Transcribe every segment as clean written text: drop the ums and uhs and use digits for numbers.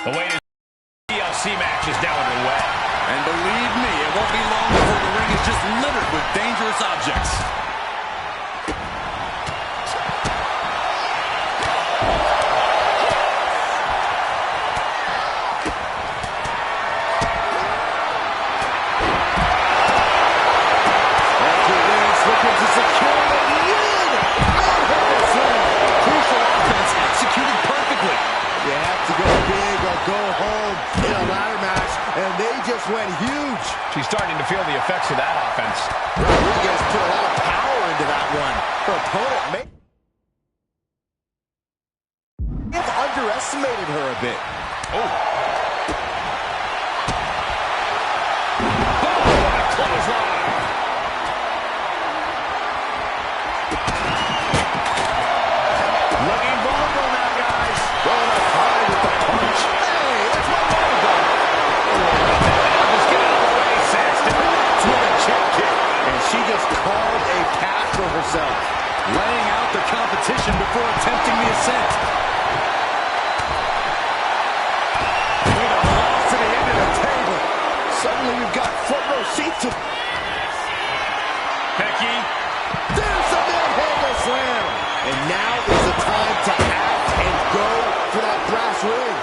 The latest TLC match is now underway. And believe me, it won't be long before the ring is just littered with dangerous objects. Went huge. She's starting to feel the effects of that offense. Rodriguez put a lot of power into that one. Her opponent may have underestimated her a bit. Oh, what a clothesline. Looking vulnerable now, guys. Going up high with the punch. Hey, that's my money gun. And she just carved a path for herself, Laying out the competition before attempting the ascent. with a cross to the end of the table. Suddenly you've got front row seats to... Becky. There's the manhandle slam. And now is the time to act and go for that brass ring.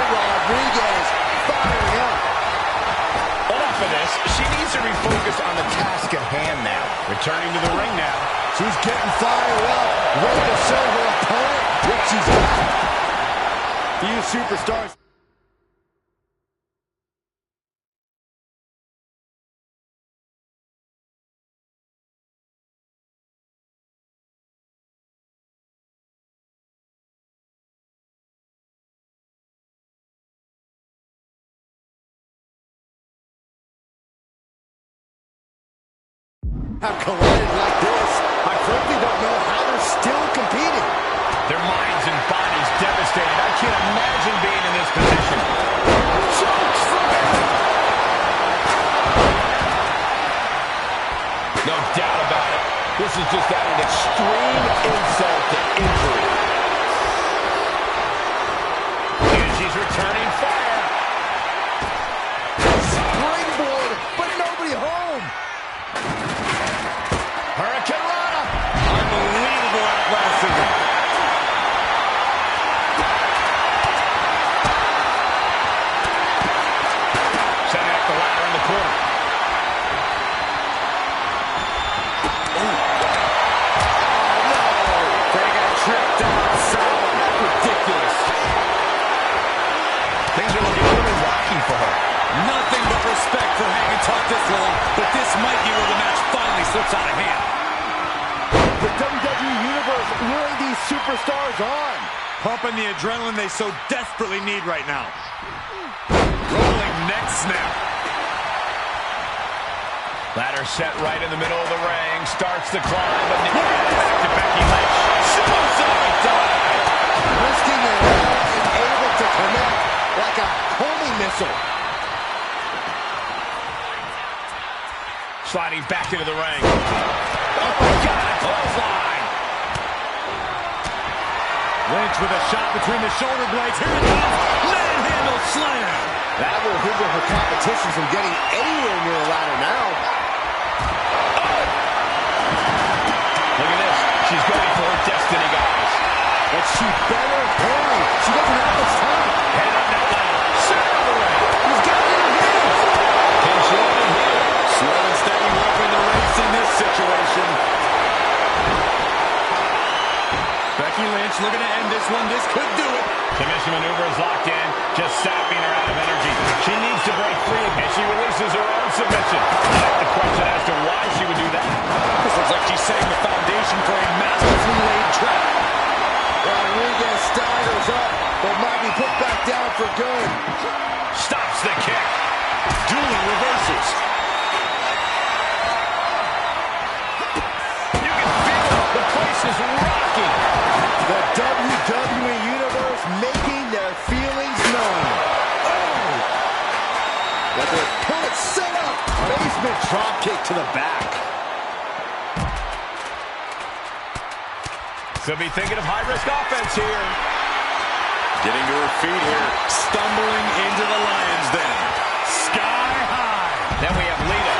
Rodriguez firing up. Enough of this. She needs to refocus on the task at hand now. Returning to the ring now. She's getting fired up, ready to show her opponent what she's got. These superstars. Have collided like this. I frankly don't know how they're still competing. Their minds and bodies devastated. I can't imagine being in this position. No doubt about it. This is just adding extreme insult to injury. And she's returning fire. Springboard, but nobody home. Hurricane Rana. Unbelievable athleticism. Setting up the ladder in the corner. Oh, no. They got tripped outside. Ridiculous. Things are looking a little rocky for her. Nothing but respect for hanging tough this long, but this might be where the match finally slips out of hand. The WWE Universe luring these superstars on. Pumping the adrenaline they so desperately need right now. Rolling neck snap. Ladder set right in the middle of the ring. Starts the climb, but now back to Becky Lynch. Suicide dive. Risking it all and able to connect like a homing missile. Sliding back into the ring. Oh my God, a clothesline. Lynch with a shot between the shoulder blades. Here it comes. Manhandle slam. That will hinder her competition from getting anywhere near a ladder now. Oh! Look at this. She's going for her destiny, guys. But she better hurry. She doesn't have much time. Head up that ladder. Center of the ring. He's got it in her hands. Pinch loaded here. Slow and steady work in the race in this situation. Becky Lynch looking to end this one. This could do it. Submission maneuver is locked in, just sapping her out of energy. She needs to break free, and she releases her own submission. I have to question as to why she would do that. This looks like she's setting the foundation for a masterfully laid trap. Rodriguez staggers up, but might be put back down for good. Stops the kick. Dueling reversals. is rocking. The WWE Universe making their feelings known. Oh! Got their opponent set up. Basement drop kick to the back. So be thinking of high-risk offense here. Getting to her feet here. Stumbling into the Lions Den. Sky high. Then we have Lita.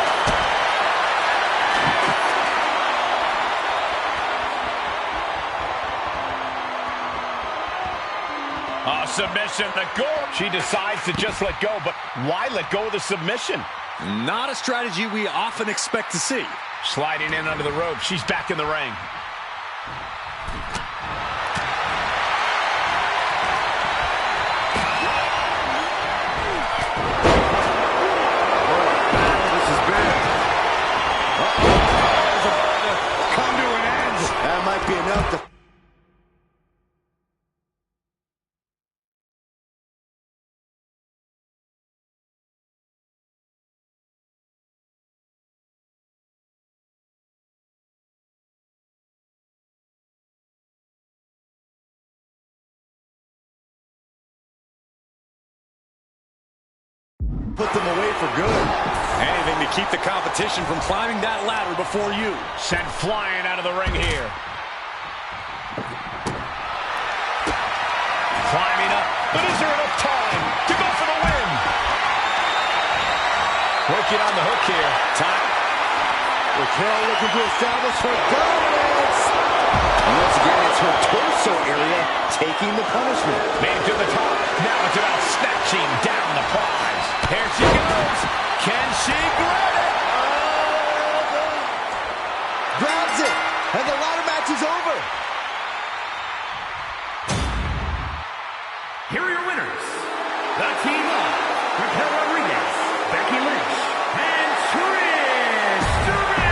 Submission, the goal. She decides to just let go, but why let go of the submission? Not a strategy we often expect to see. Sliding in under the rope. She's back in the ring. This is big. It's about to come to an end. That might be enough to... Put them away for good. Anything to keep the competition from climbing that ladder before you. Sent flying out of the ring here. Climbing up, but is there enough time to go for the win? Working on the hook here. Time. Raquel looking to establish her dominance. Once again, it's her torso area taking the punishment. Made it to the top. Now it's about snatching down the prize. Here she goes. Can she grab it? Grabs it. And the ladder match is over. Here are your winners. The team of Raquel Rodriguez, Becky Lynch, and Trish Stratus.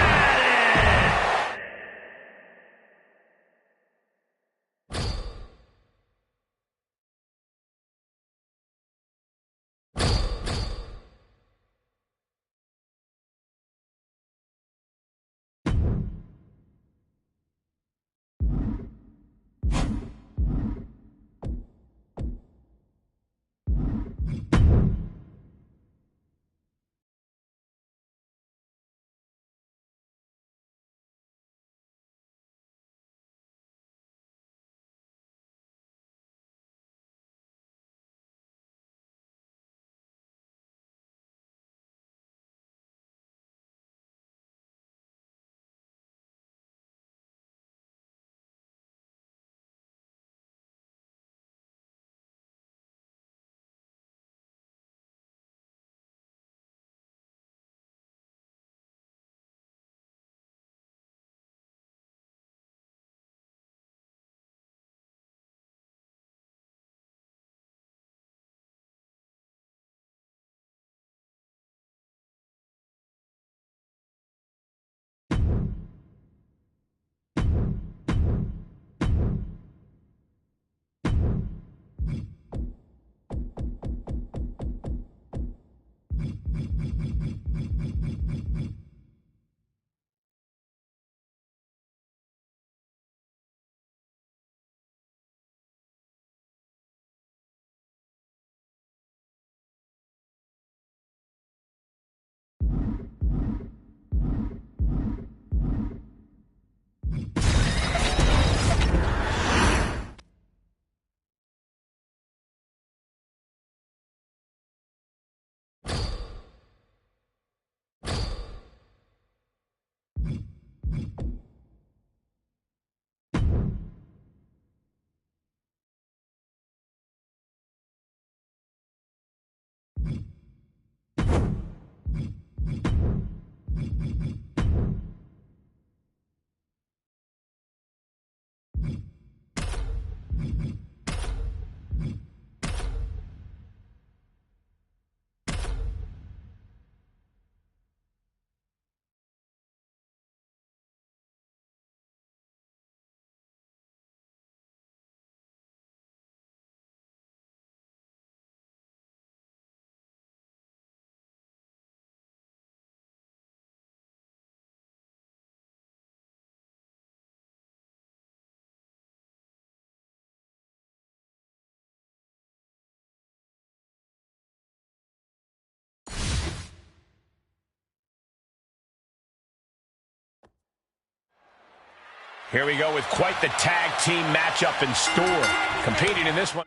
Here we go with quite the tag team matchup in store. Competing in this one.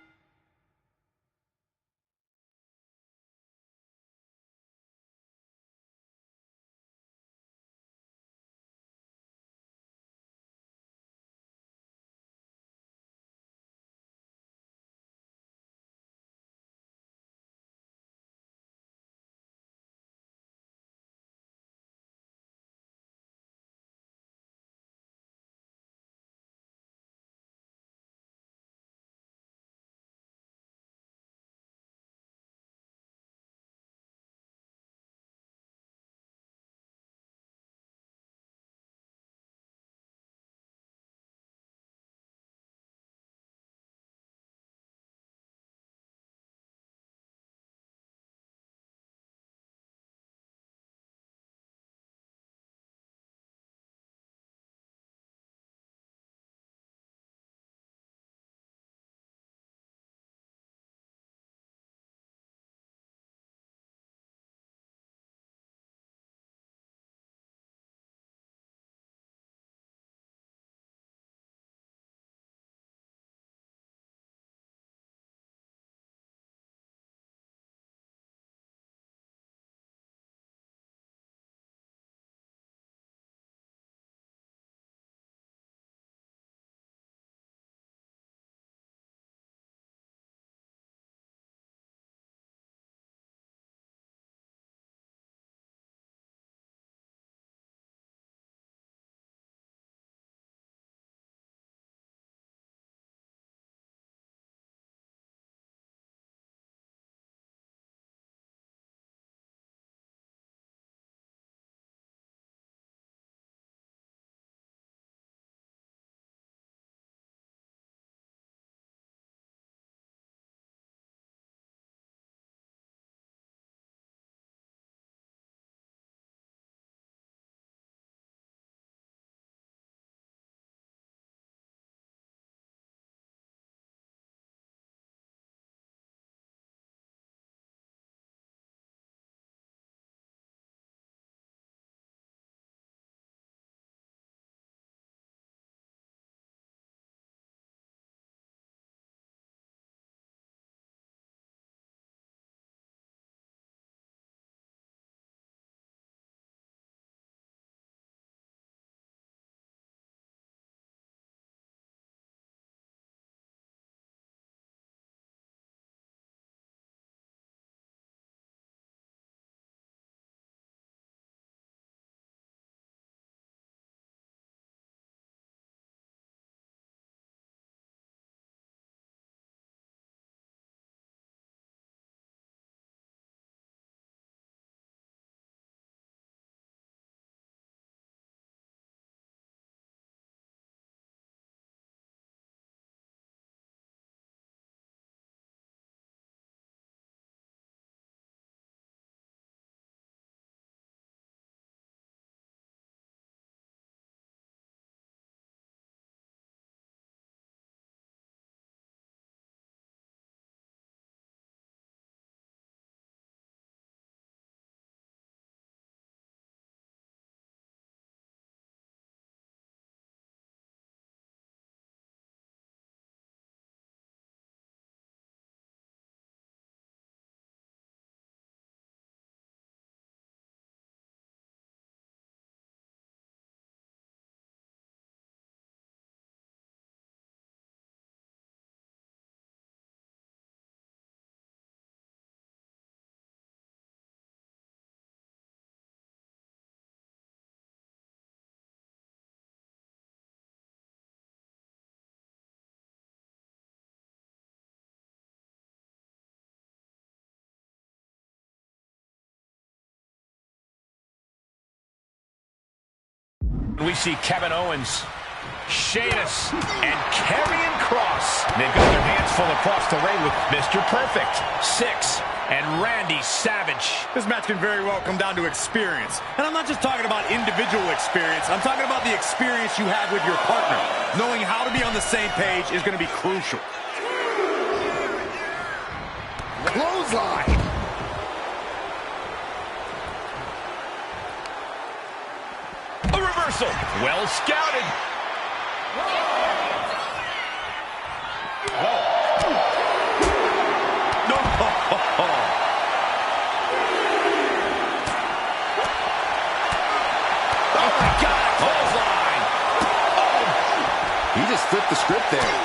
We see Kevin Owens, Sheamus, and Karrion Kross. They've got their hands full across the ring with Mr. Perfect, Six, and Randy Savage. This match can very well come down to experience. And I'm not just talking about individual experience. I'm talking about the experience you have with your partner. Knowing how to be on the same page is going to be crucial. Clothesline. A reversal. Well scouted. No. Oh, my God, a clothesline. He just flipped the script there.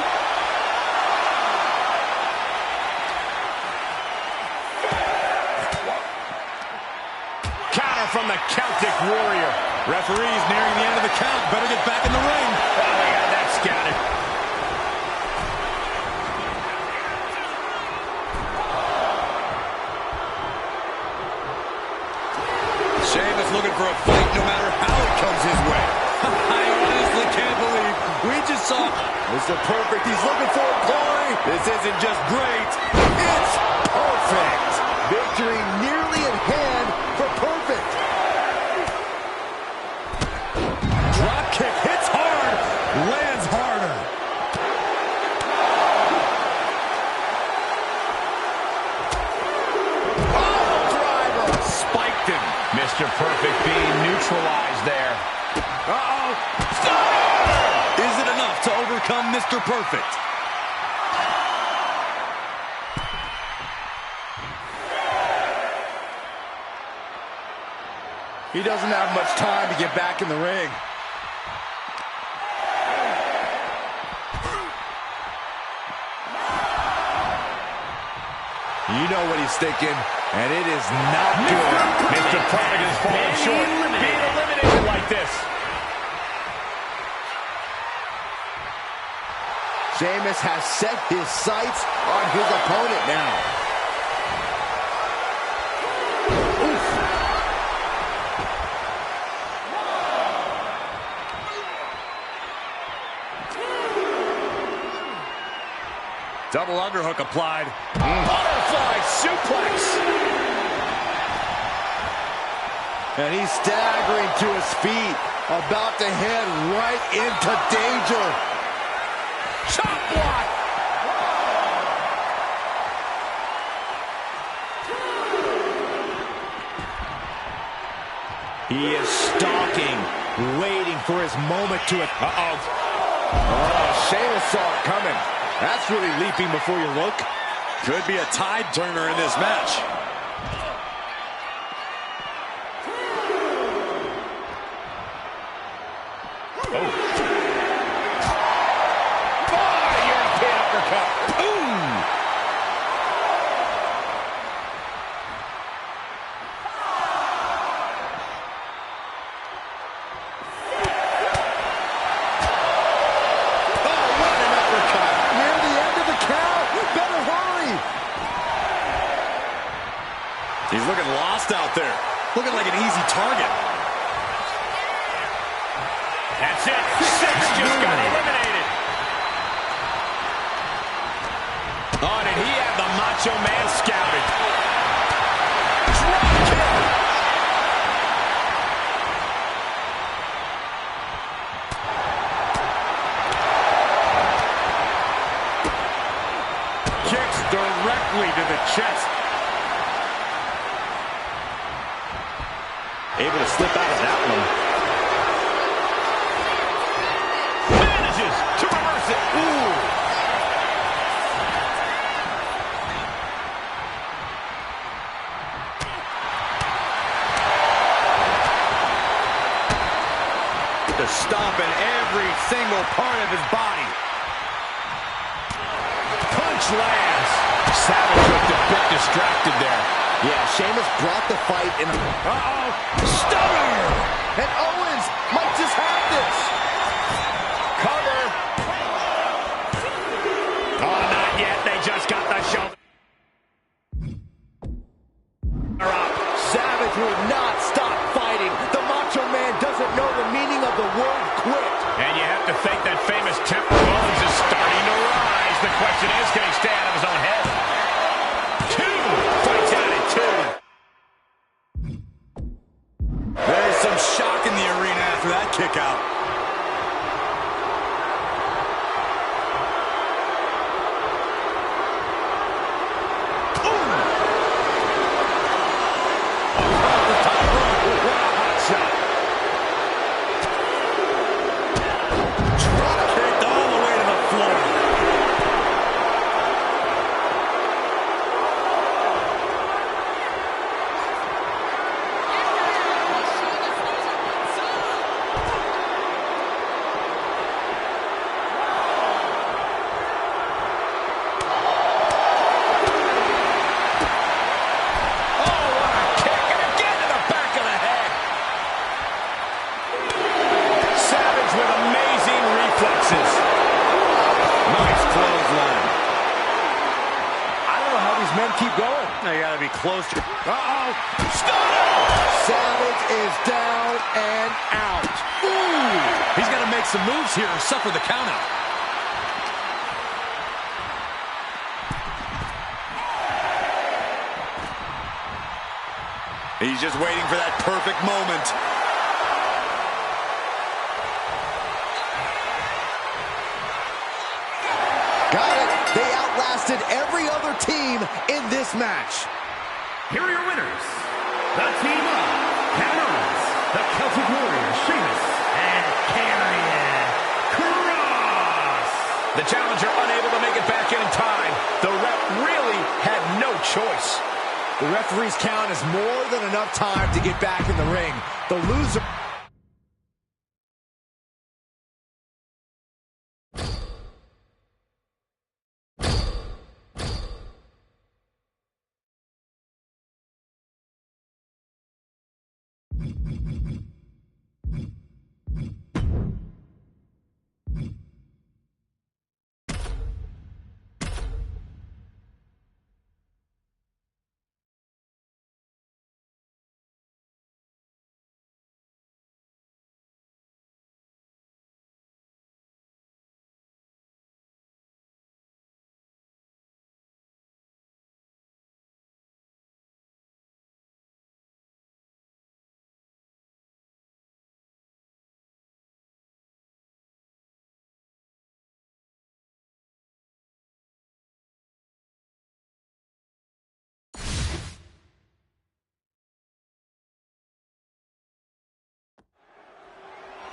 Counter from the Celtic Warrior. Referee's nearing the end of the count. Better get back in the ring. Oh, they got that scouted. Sheamus looking for a fight no matter how it comes his way. I honestly can't believe we just saw Mr. Perfect, he's looking for glory. this isn't just great, it's perfect. Victory nearly in hand for Perfect. Drop kick hits hard, lands harder. Oh, driver. Spiked him. Mr. Perfect being neutralized there. Uh-oh. Stunner! Is it enough to overcome Mr. Perfect? He doesn't have much time to get back in the ring. You know what he's thinking, and it is not good. Mr. Perfect is falling short. Being eliminated like this. Sheamus has set his sights on his opponent now. Oof. Double underhook applied. Butterfly suplex. And he's staggering to his feet, about to head right into danger. Chop block. He is stalking, waiting for his moment to... Uh-oh. Oh, Sheamus saw it coming. That's really leaping before you look. Could be a tide turner in this match. European uppercut. Boom! Oh, what an uppercut! Near the end of the count. Better hurry! He's looking lost out there. Looking like an easy target. That's it. Six just got eliminated. Oh, did he have the Macho Man scouted? Drop kick. Kicks directly to the chest. Able to slip out of that one. Manages to reverse it. Ooh. To stomp in every single part of his body. Punch lands. Savage looked a bit distracted there. Yeah, Sheamus brought the fight in. Uh-oh. Stunner. And Owens might just have this. Cover. Oh, not yet. They just got the shoulder up. Savage will not stop fighting. The Macho Man doesn't know the meaning of the word quit. And you have to think that famous temper of Owens is starting to rise. The question is, can he stay out of his own head? Two. Fights out at two. There's some shock in the Now you gotta be closer. Uh-oh. Stunner! Savage is down and out. Ooh! He's got to make some moves here and suffer the countout. He's just waiting for that perfect moment. Got it. They outlasted every other team in this match. Here are your winners. The team of Kevin Owens, the Celtic Warrior, Sheamus, and Karrion Kross. The challenger unable to make it back in time. The ref really had no choice. The referee's count is more than enough time to get back in the ring. The loser...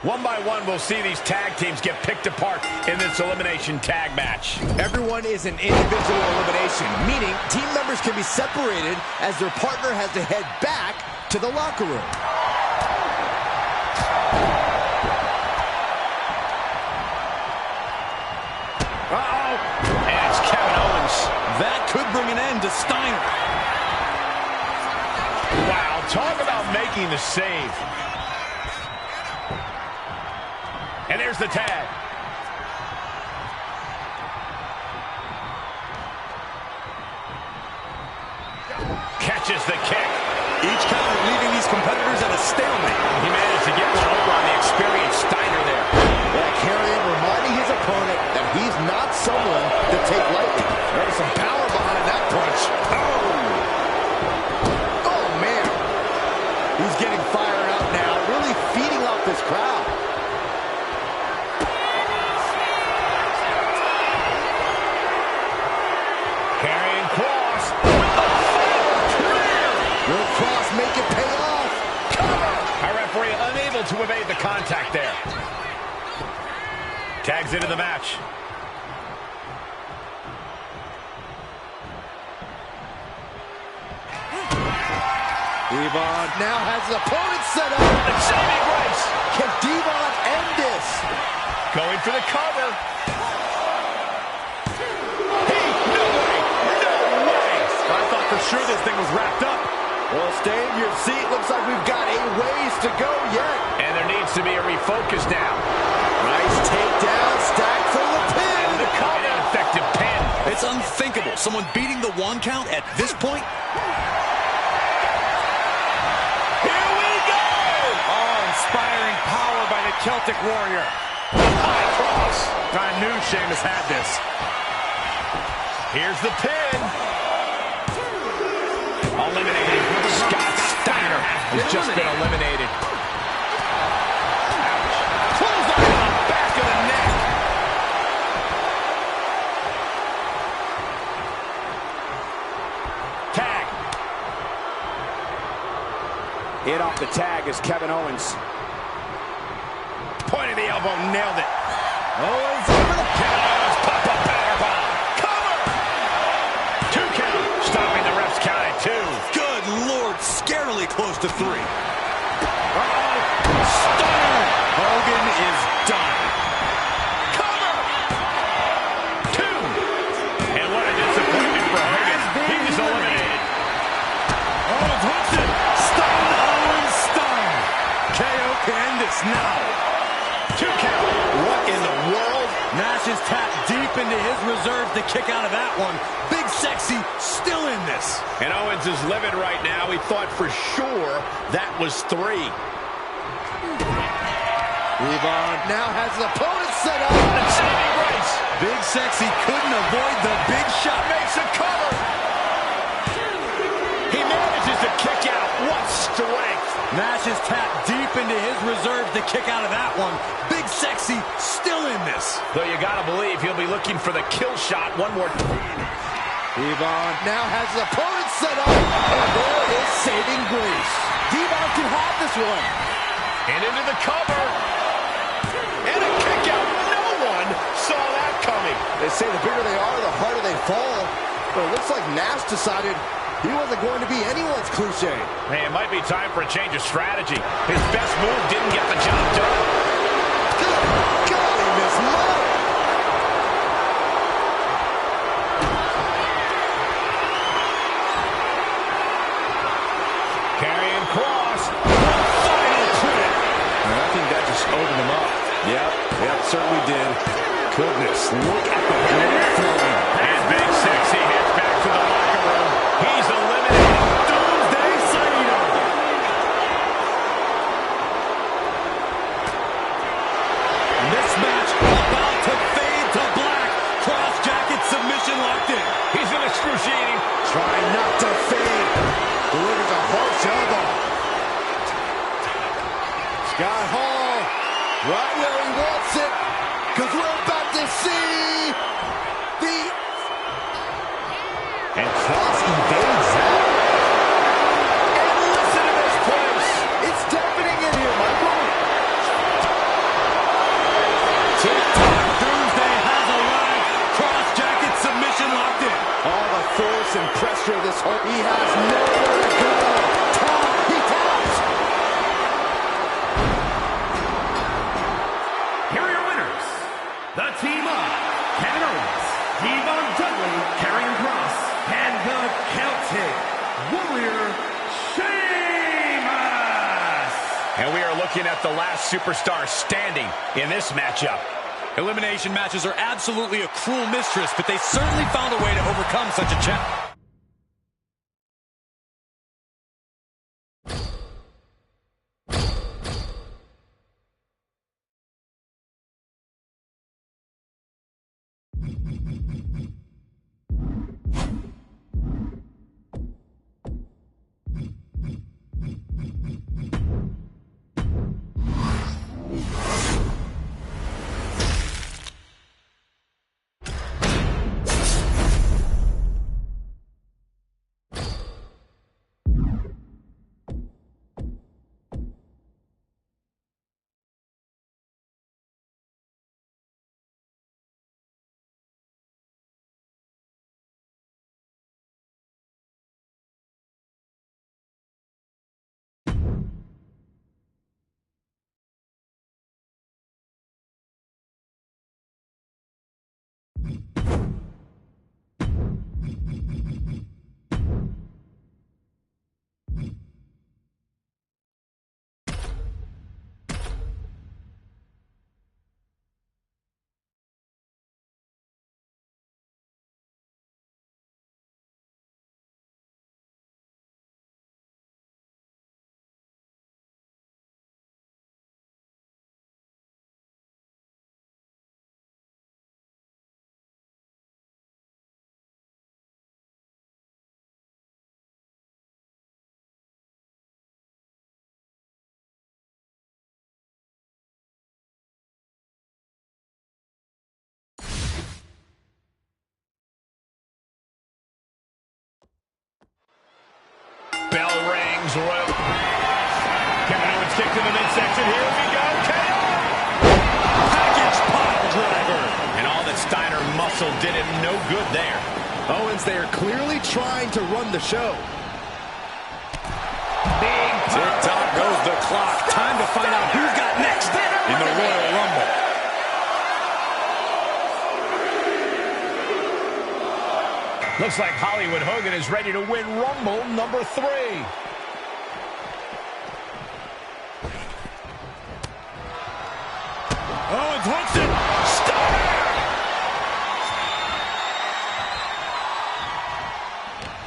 One by one, we'll see these tag teams get picked apart in this elimination tag match. Everyone is an individual elimination, meaning team members can be separated as their partner has to head back to the locker room. Uh-oh. And it's Kevin Owens. That could bring an end to Steiner. Wow, talk about making the save. And there's the tag. Catches the kick. Each counter leaving these competitors at a stalemate. He managed to get one over on the experienced Steiner there. Yeah, Karrion reminding his opponent that he's not someone to take lightly. There was some power behind that punch. Oh, man. He's getting fired up now, really feeding off this crowd. Karrion Kross with a fatal. Will Kross make it pay off? Cover. Our referee unable to evade the contact there. Tags into the match. Devon now has his opponent set up. The saving grace. Can Devon end this? Going for the cover. No way. No way. I thought for sure this thing was wrapped up. Well, stay in your seat. Looks like we've got a ways to go yet. And there needs to be a refocus now. Nice takedown, stack for the pin. And the cover. An effective pin. It's unthinkable. Someone beating the one count at this point. Here we go. Oh, inspiring power by the Celtic Warrior. High cross. I knew Sheamus had this. Here's the pin. Eliminated. Scott Steiner has just been eliminated. Ouch. Close on the back of the neck. Tag. Hit off the tag is Kevin Owens. Point of the elbow, nailed it. Owens over the Kevin Owens, pop-up powerbomb. Cover. 2 count. Stopping the ref's count at 2. Good Lord, scarily close to 3. Uh-oh. Steiner. Hogan is done. Cover. 2. And what a disappointment for Hogan. He was eliminated. Owens wins it. Stun, Owens, stun. KO can end this now. 2 count. What in the world? Nash is tapped deep into his reserves to kick out of that one. Big Big Sexy still in this. And Owens is livid right now. He thought for sure that was 3. Levon now has his opponent set up. Saving grace. Big Sexy couldn't avoid the big shot. Makes a cover. He manages to kick out. What strength. Nash is tapped deep into his reserves to kick out of that one. Big Sexy still in this. Though you gotta believe he'll be looking for the kill shot one more time. Levon now has his opponent set up. And there is saving grace. Levon can have this one. And into the cover. And a kick out. No one saw that coming. They say the bigger they are, the harder they fall. But it looks like Nash decided he wasn't going to be anyone's cliche. Hey, it might be time for a change of strategy. His best move didn't get the job done. Good golly, Miss Love. Carrying cross. Final trip. I think that just opened him up. Yep, certainly did. Goodness, look at the blood flowing. And Big Sexy heads back to the locker room. He's eliminated Doomsday Saito. This match about to fade to black. Cross jacket submission locked in. He's in excruciating. Trying not to fade. Delivers a harsh elbow. Scott Hall, right where he wants it. Because we're about to see the... And Cross evades that. And listen to this place. It's deafening in here, Michael. TikTok Doomsday has arrived. Cross jacket submission locked in. All the force and pressure of this whole... He has nowhere to go. He taps. Here are your winners. The team of Kevin Owens, Devon Dudley, Karrion Kross, and the Celtic Warrior, Sheamus. And we are looking at the last superstar standing in this matchup. Elimination matches are absolutely a cruel mistress, but they certainly found a way to overcome such a challenge. Bell rings. Royal. Kevin Owens kicked to the midsection. Here we go. KO. Package pile driver. And all that Steiner muscle did him no good there. Owens, they are clearly trying to run the show. Tick-tock goes the clock. Time to find out who's got next in the Royal Rumble. Looks like Hollywood Hogan is ready to win Rumble number 3. Owens hooks it. Steiner!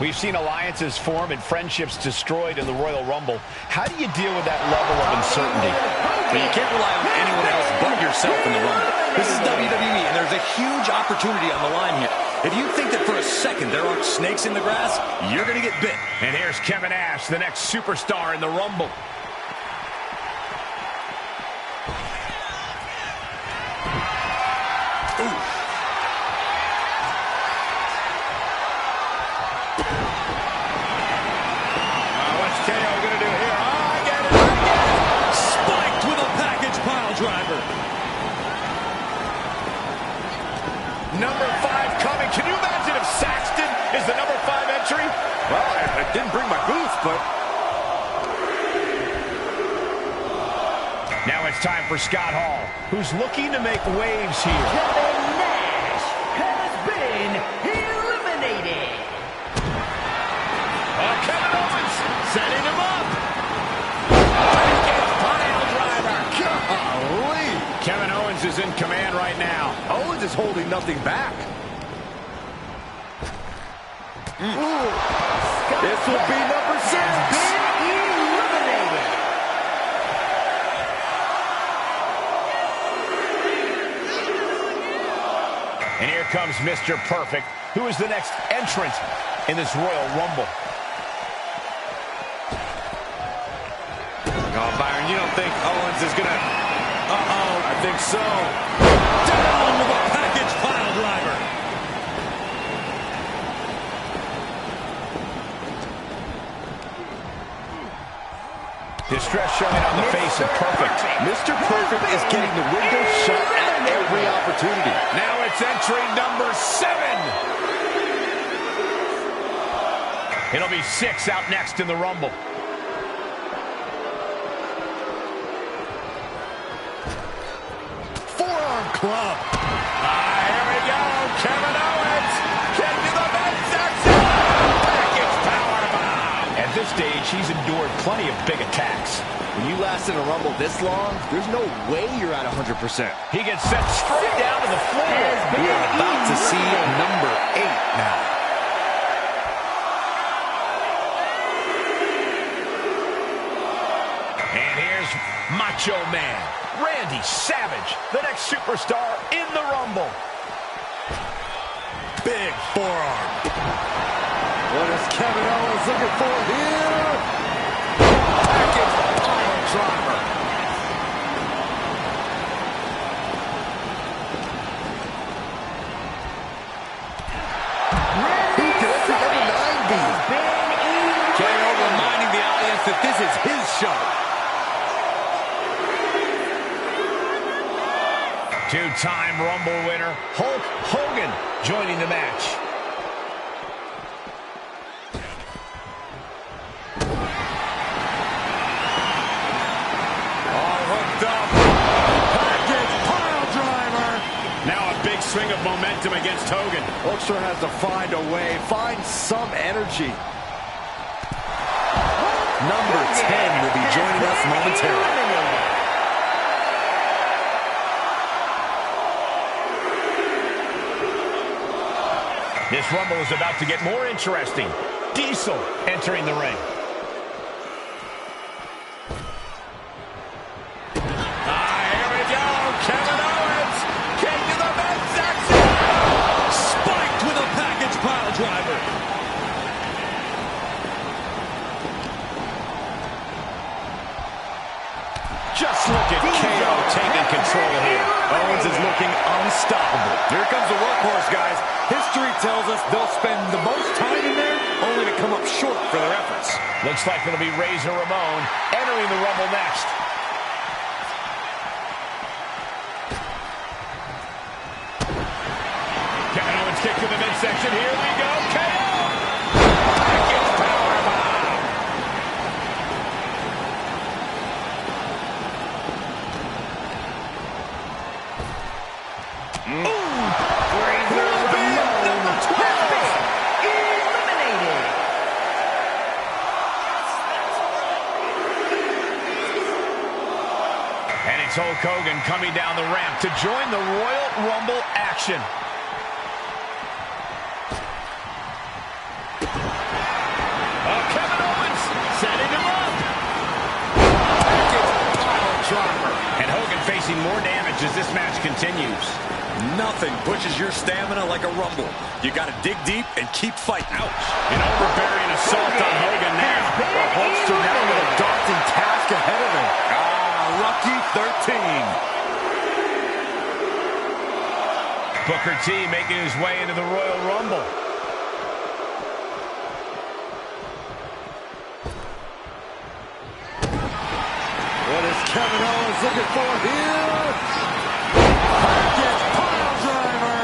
We've seen alliances form and friendships destroyed in the Royal Rumble. How do you deal with that level of uncertainty? Well, you can't rely on anyone else but yourself in the Rumble. This is WWE, and there's a huge opportunity on the line here. If you think that for a second there aren't snakes in the grass, you're going to get bit. And here's Kevin Nash, the next superstar in the Rumble. Number 5 coming. Can you imagine if Saxton is the number 5 entry? Well, I didn't bring my boots, but... Now it's time for Scott Hall, who's looking to make waves here. Kevin Nash has been eliminated. Kevin Owens setting him up. Pile driver. Golly. Kevin Owens is in command right now. Owens is holding nothing back. This will be number 6. Been eliminated. And here comes Mr. Perfect, who is the next entrant in this Royal Rumble. Oh, Byron, you don't think Owens is gonna... I think so. Down with a package pile driver. Distress showing on the face of Perfect. Mr. Perfect is getting the window shut at every opportunity. Now it's entry number 7. It'll be 6 out next in the Rumble. Forearm club. Here we go. Kevin Owens. Get to the midsection. Package powerbomb. At this stage, he's endured plenty of big attacks. When you last in a Rumble this long, there's no way you're at 100%. He gets sent straight down to the floor. We are about to see number 8 now. And here's Macho Man, Randy Savage, the next superstar in the Rumble. Big forearm. What is Kevin Owens looking for here? Package pile driver. Who could enter number 9 be? KO reminding the audience that this is his show. Two-time Rumble winner, Hulk Hogan, joining the match. All hooked up. Package pile driver. Now a big swing of momentum against Hogan. Hulkster has to find a way, find some energy. Number 10 will be joining us momentarily. This Rumble is about to get more interesting. Diesel entering the ring. Here we go. Kevin Owens. Kick to the midsection. Spiked with a package pile driver. Just look at KO taking control here. Owens is looking unstoppable. Here comes the workhorse, guys. History tells us they'll spend the most time in there only to come up short for their efforts. Looks like it'll be Razor Ramon entering the Rumble next. Kevin Owens kick to the midsection. Here we go. KO. Package powerbomb. And it's Hulk Hogan coming down the ramp to join the Royal Rumble action. this match continues. Nothing pushes your stamina like a rumble. You got to dig deep and keep fighting. Ouch. An overbearing assault on Hogan now. The Hulkster now with a daunting task ahead of him. Lucky 13. Booker T making his way into the Royal Rumble. What is Kevin Owens looking for here? Package pile driver.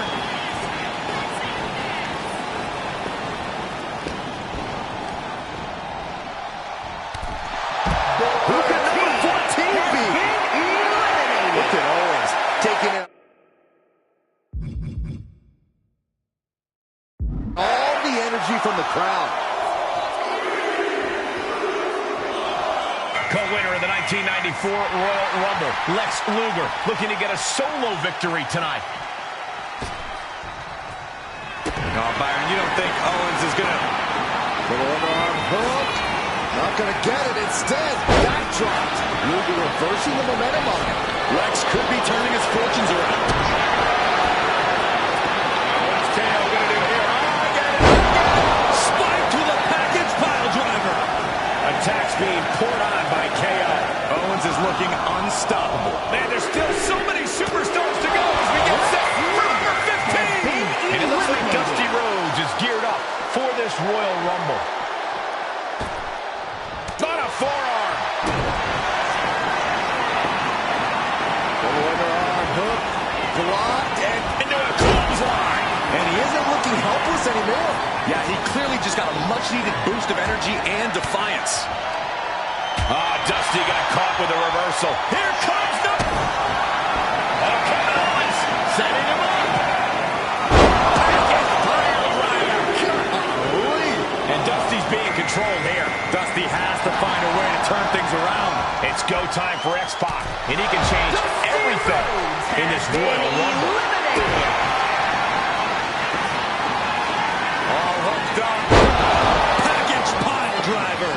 Who can number 14 be? Look at Owens taking it. All the energy from the crowd. Co-winner of the 1994 Royal Rumble, Lex Luger, looking to get a solo victory tonight. Oh, Byron, you don't think Owens is going to... Little underarm hook. Not going to get it. Instead, backdropped. Luger reversing the momentum on it. Lex could be turning his fortunes around. What's KO going to do here? Spiked with a package pile driver. Attacks being poured on by KO. Owens is looking unstoppable. Man, there's still so many superstars to go as we get set for number 15. And it looks like Dusty Rhodes is geared up for this Royal Rumble. On a forearm. Double underarm hook. Blocked and Into a clothesline. And he isn't looking helpless anymore. Yeah, he clearly just got a much-needed boost of energy and defiance. Dusty got caught with a reversal. Here comes the... Kevin Owens setting him up. Package pile driver. Golly. And Dusty's being controlled here. Dusty has to find a way to turn things around. It's go time for X-Pac, and he can change everything in this Royal Rumble. All hooked up. Package pile driver.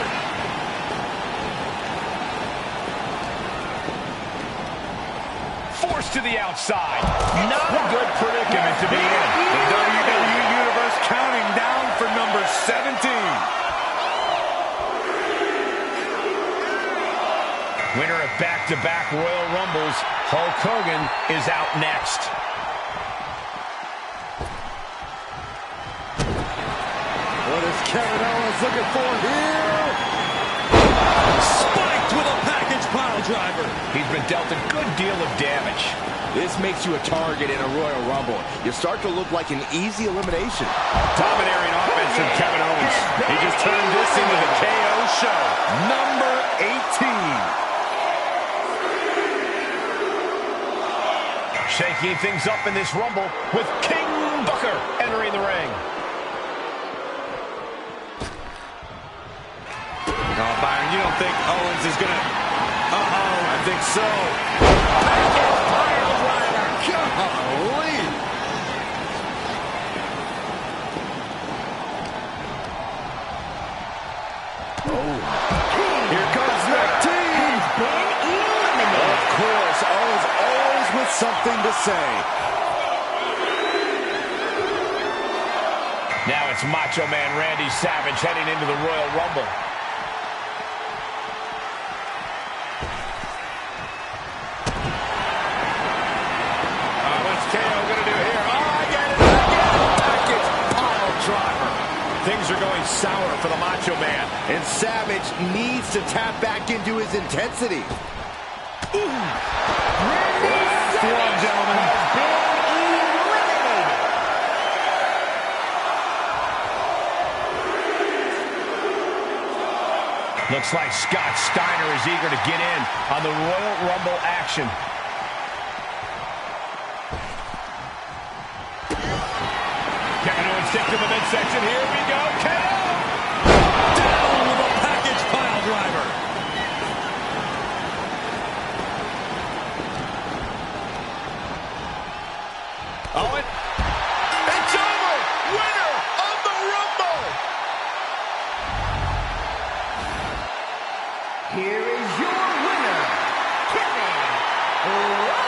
Forced to the outside. Not a good predicament to be in. The WWE Universe counting down for number 17. Winner of back-to-back Royal Rumbles, Hulk Hogan is out next. What is Kevin Owens looking for here? Spiked with a package pile driver. He's been dealt a good deal of damage. This makes you a target in a Royal Rumble. You start to look like an easy elimination. Domineering offense from Kevin Owens. He just turned this into the KO show. Number 18. Shaking things up in this Rumble with King Booker entering the ring. Oh, Byron, you don't think Owens is going to... Uh-oh, I think so. Package pile driver. Golly. Oh. Here comes 19. Of course, Owens always with something to say. Now it's Macho Man Randy Savage heading into the Royal Rumble. What's KO going to do here? I get it. Package pile driver. Things are going sour for the Macho Man. And Savage needs to tap back into his intensity. Last one, gentlemen. Looks like Scott Steiner is eager to get in on the Royal Rumble action. Kevin Owens stick to the midsection. Here we go. KO! Down with a package pile driver. Owen. It's over. Winner of the Rumble. Here is your winner, Kevin Owens.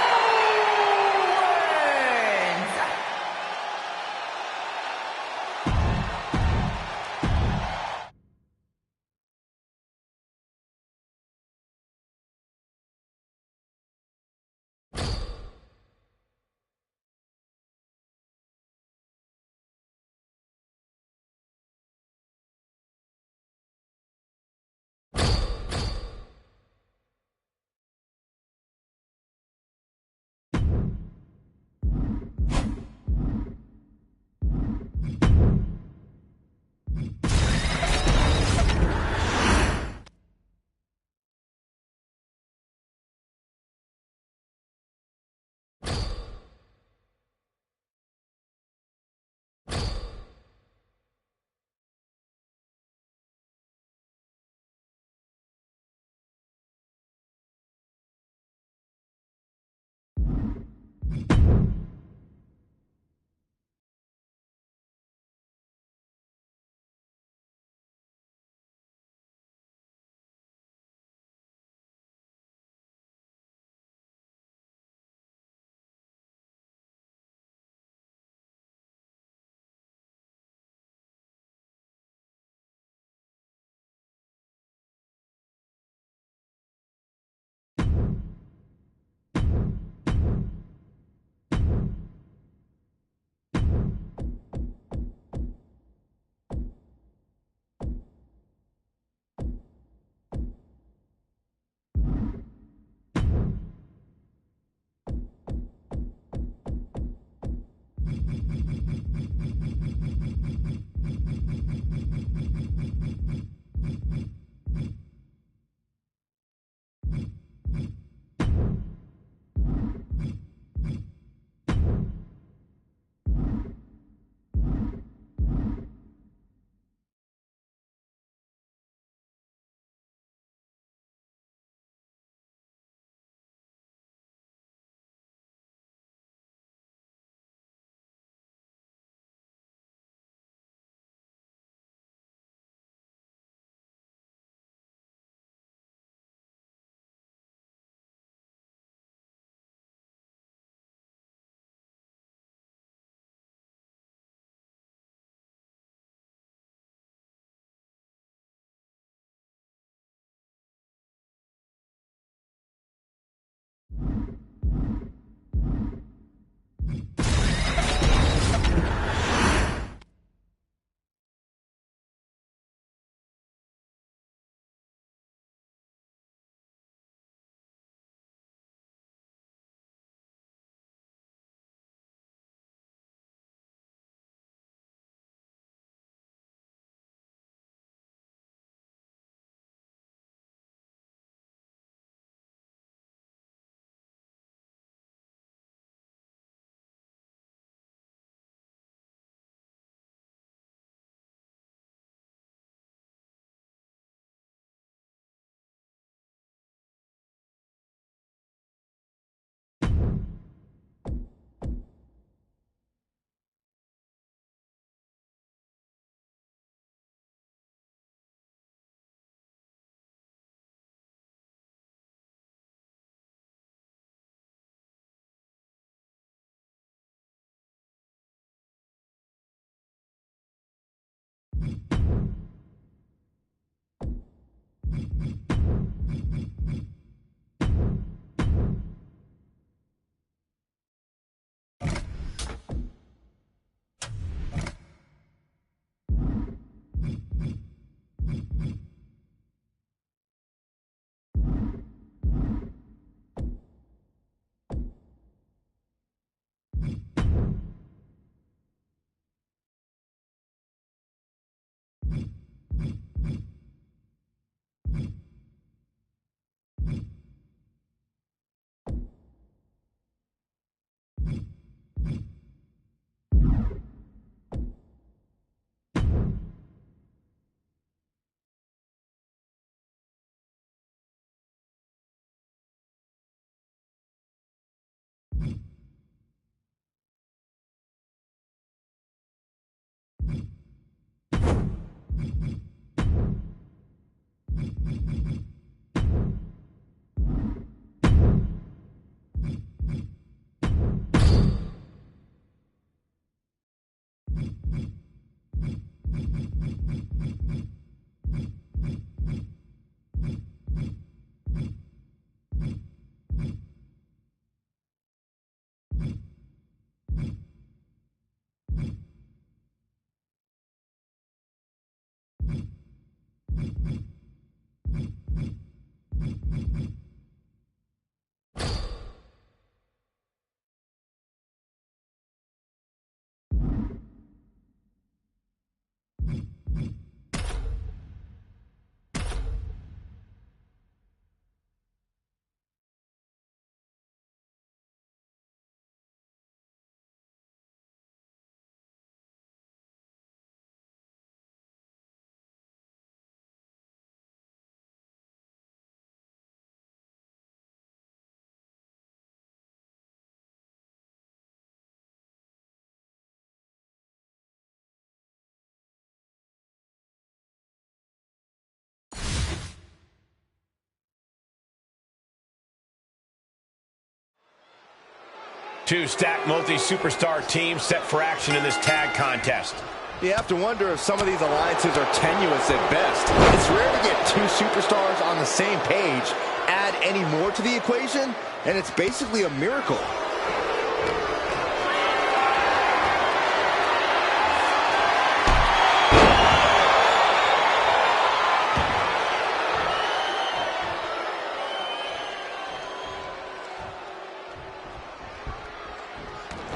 Two stacked multi-superstar teams set for action in this tag contest. You have to wonder if some of these alliances are tenuous at best. It's rare to get two superstars on the same page. Add any more to the equation, and it's basically a miracle.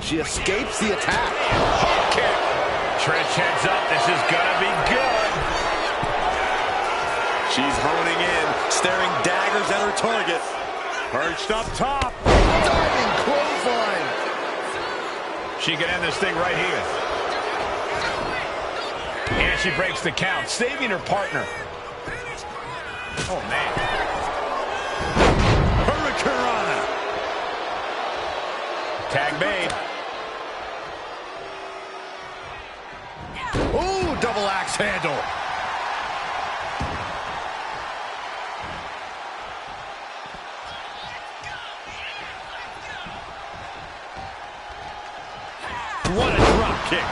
She escapes the attack. Hop kick. Trish heads up. This is gonna be good. She's honing in, staring daggers at her target. Perched up top. Diving clothesline. She can end this thing right here. And she breaks the count, saving her partner. Oh, man. Hurricanrana. Tag made. Ooh, double axe handle. What a drop kick.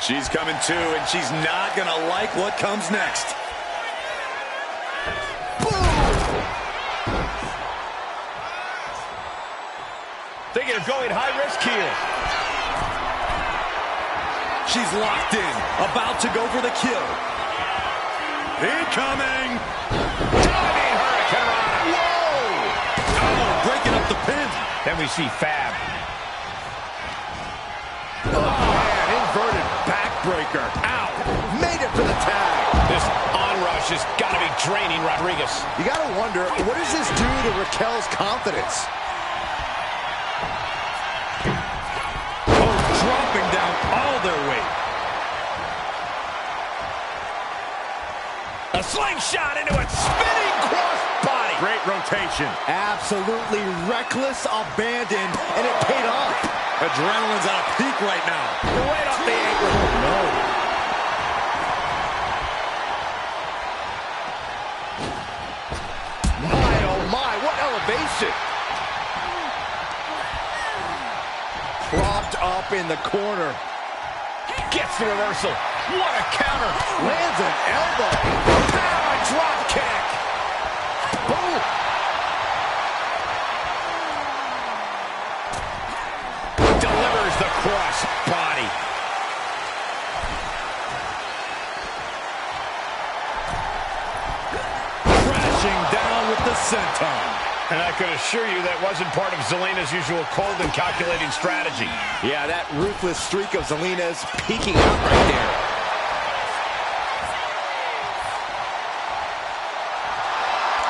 She's coming too, and she's not going to like what comes next. Thinking of going high risk here. She's locked in, about to go for the kill. Incoming! Diving Hurricanrana. Whoa! Oh, breaking up the pin. Then we see Fab. Oh, man, inverted backbreaker. Ow! Made it for the tag. This onrush has got to be draining Rodriguez. You got to wonder, what does this do to Raquel's confidence? Dropping down all their weight. A slingshot into a spinning crossbody. Great rotation. Absolutely reckless abandon, and it paid off. Adrenaline's at a peak right now. Right off the apron. No. My, oh my, what elevation. Propped up in the corner. Gets the reversal. What a counter. Lands an elbow. Now a drop kick. Boom. Delivers the cross body. Crashing down with the senton. And I can assure you that wasn't part of Zelina's usual cold and calculating strategy. Yeah, that ruthless streak of Zelina's peeking out right there.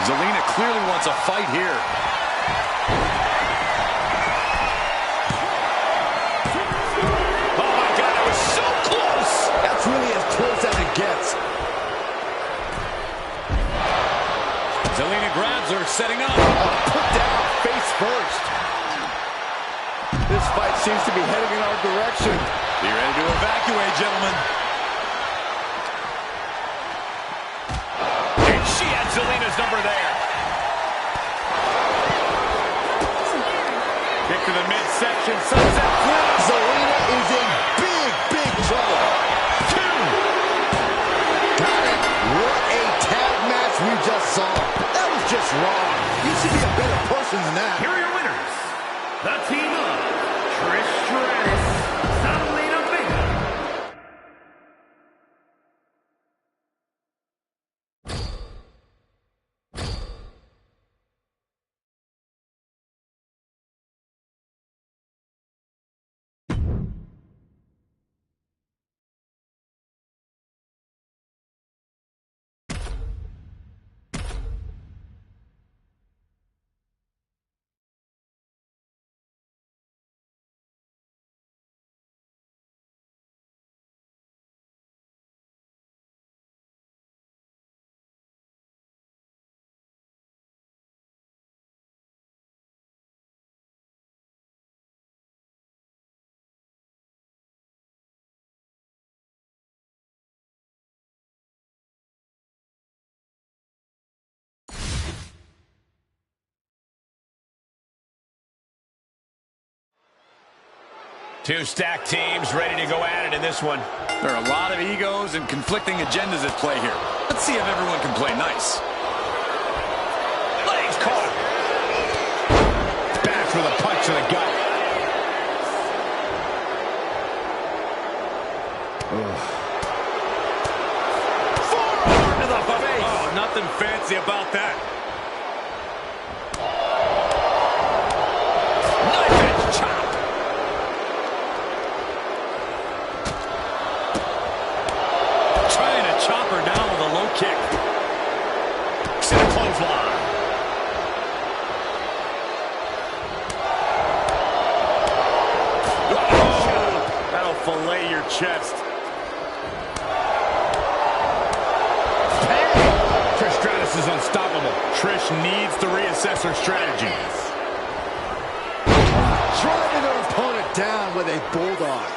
Zelina clearly wants a fight here. Oh, my God, it was so close. That's really as close as it gets. Zelina grabs her, setting up. Put down, face first. This fight seems to be heading in our direction. Be ready to evacuate, gentlemen. And she had Zelina's number there. Kick to the midsection, sunset flip. Zelina is in big, big trouble. Got it. What a tag match we just saw. That was just wrong. You should be a better person than that. Here are your winners. The team of Trish Stratus, Zelina Vega. Two stacked teams ready to go at it in this one. There are a lot of egos and conflicting agendas at play here. Let's see if everyone can play nice. Legs caught. Back with a punch to the gut. Forearm to the face. Oh, nothing fancy about that. Knife edge chop. Trying to chop her down with a low kick. Center clothesline. Oh, that'll fillet your chest. Trish Stratus is unstoppable. Trish needs to reassess her strategy. Driving their opponent down with a bulldog.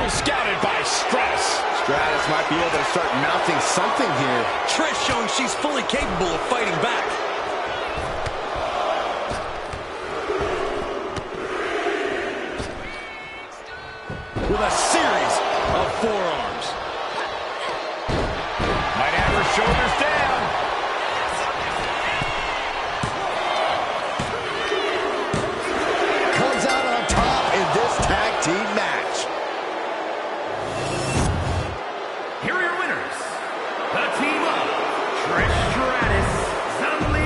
Scouted by Stratus. Stratus might be able to start mounting something here. Trish showing she's fully capable of fighting back. With a series of forearms. Might have her shoulders down. Comes out on top in this tag team match. Here are your winners. The team of Trish Stratus, Zelina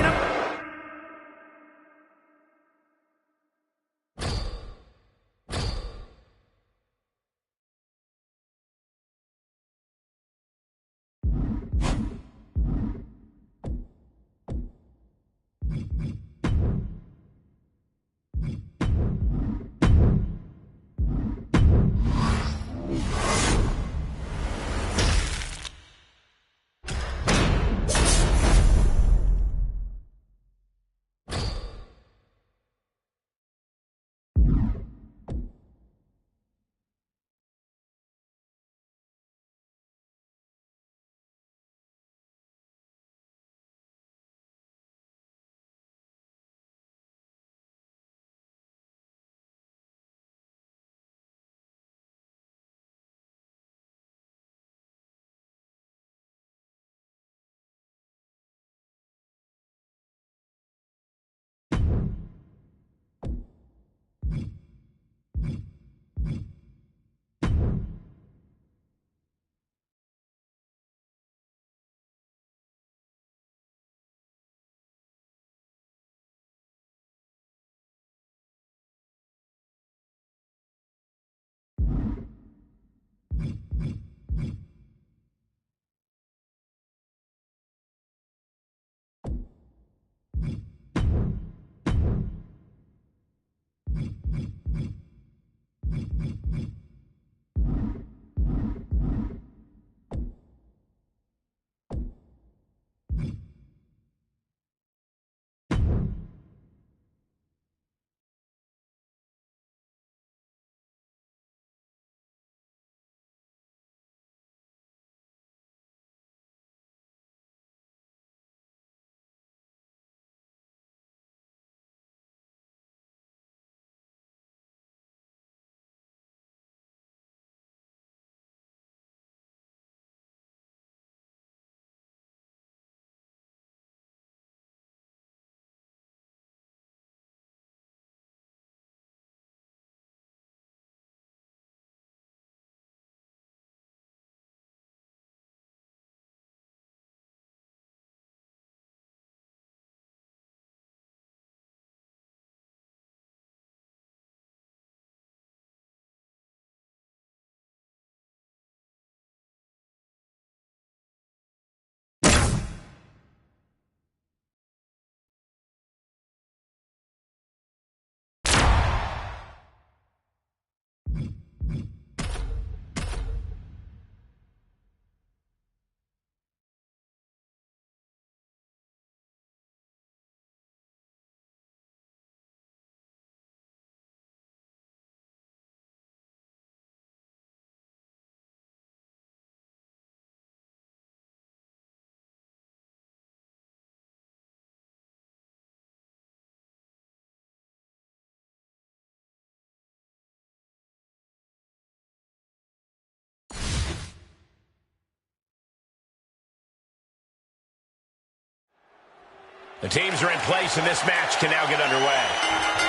The teams are in place, and this match can now get underway.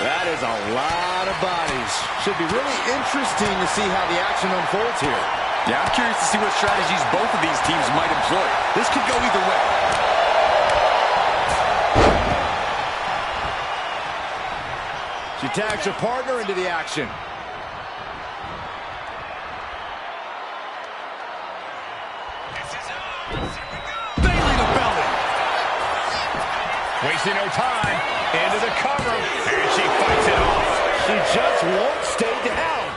That is a lot of bodies. Should be really interesting to see how the action unfolds here. Yeah, I'm curious to see what strategies both of these teams might employ. This could go either way. She tags her partner into the action. Wasting no time, into the cover, and she fights it off. She just won't stay down.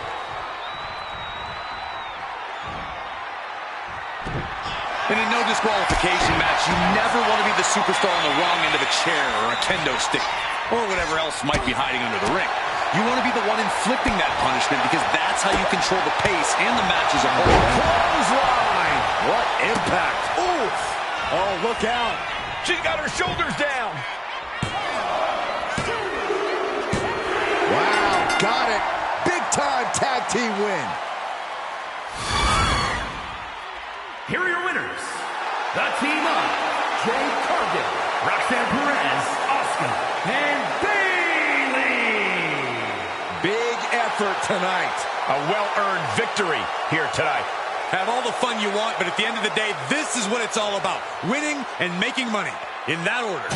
In a no disqualification match, you never want to be the superstar on the wrong end of a chair or a kendo stick, or whatever else might be hiding under the ring. You want to be the one inflicting that punishment because that's how you control the pace and the match as a whole. Clothesline! What impact! Oof! Oh, look out! She's got her shoulders down. Wow, got it. Big time tag team win. Here are your winners. The team of Jade Cargill, Roxanne Perez, Asuka, and Bayley. Big effort tonight. A well-earned victory here tonight. Have all the fun you want, but at the end of the day, this is what it's all about. Winning and making money. In that order.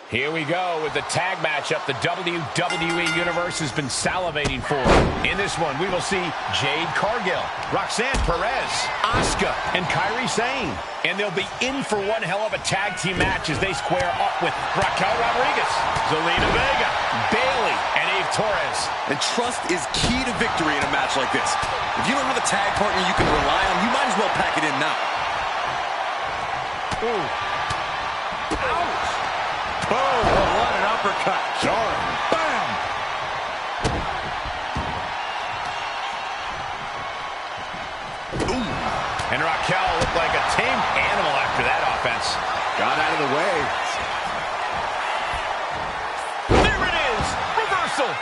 Here we go with the tag matchup the WWE Universe has been salivating for. In this one, we will see Jade Cargill, Roxanne Perez, Asuka, and Kairi Sane. And they'll be in for one hell of a tag team match as they square up with Raquel Rodriguez, Zelina Vega, Bayley, and Eve Torres. And trust is key to victory in a match like this. If you don't have a tag partner you can rely on, you might as well pack it in now. Ooh. Ouch! Oh, what an uppercut. Jarring. Bam! Ooh. And Raquel looked like a tame animal after that offense. Got out of the way. There it is! Reversal!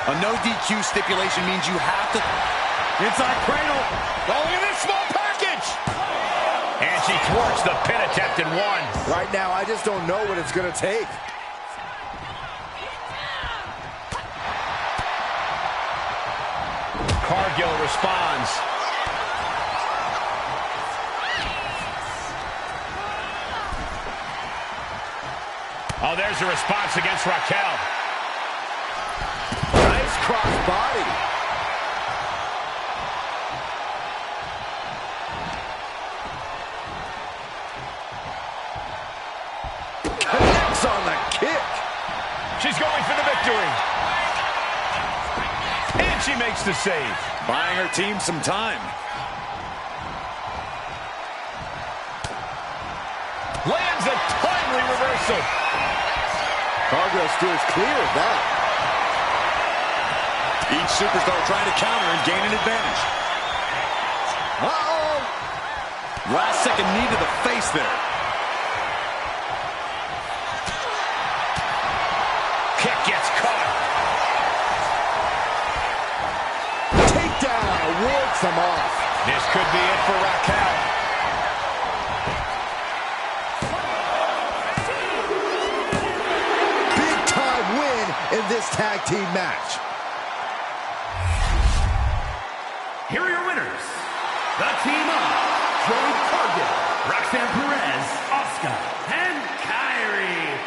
A no DQ stipulation means you have to... Inside cradle. Oh, look at this small package! And she thwarts the pin attempt in one. Right now, I just don't know what it's going to take. Cargill responds. Oh, there's a response against Raquel. Nice cross body. She's going for the victory. And she makes the save. Buying her team some time. Lands a timely reversal. Cargill steers clear of that. Each superstar trying to counter and gain an advantage. Uh-oh. Last second knee to the face there. Kick gets caught. Takedown wards them off. This could be it for Raquel. Big time win in this tag team match. Here are your winners. The team of Jade Cargill, Roxanne Perez, Asuka, and Kairi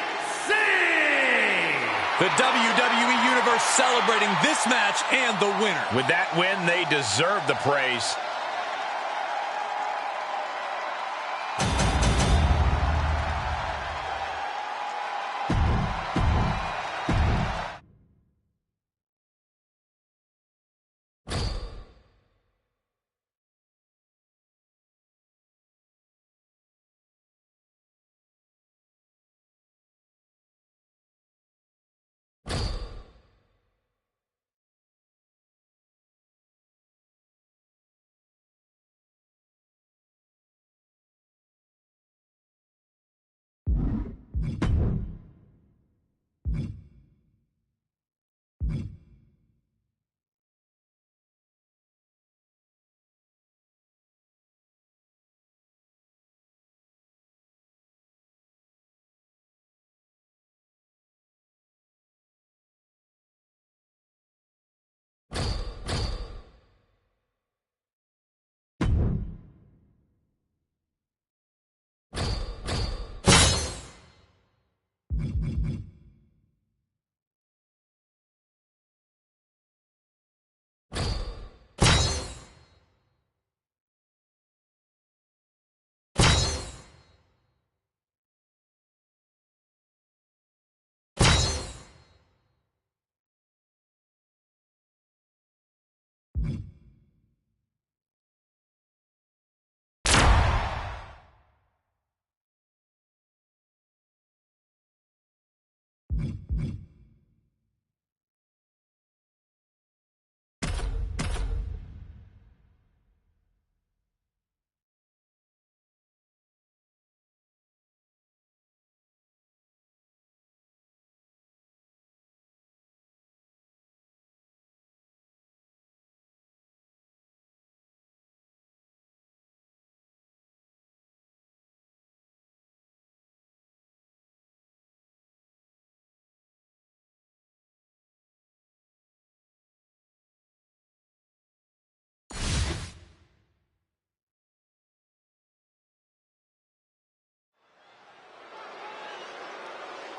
Singh. The WWE Universe celebrating this match and the winner. With that win, they deserve the praise.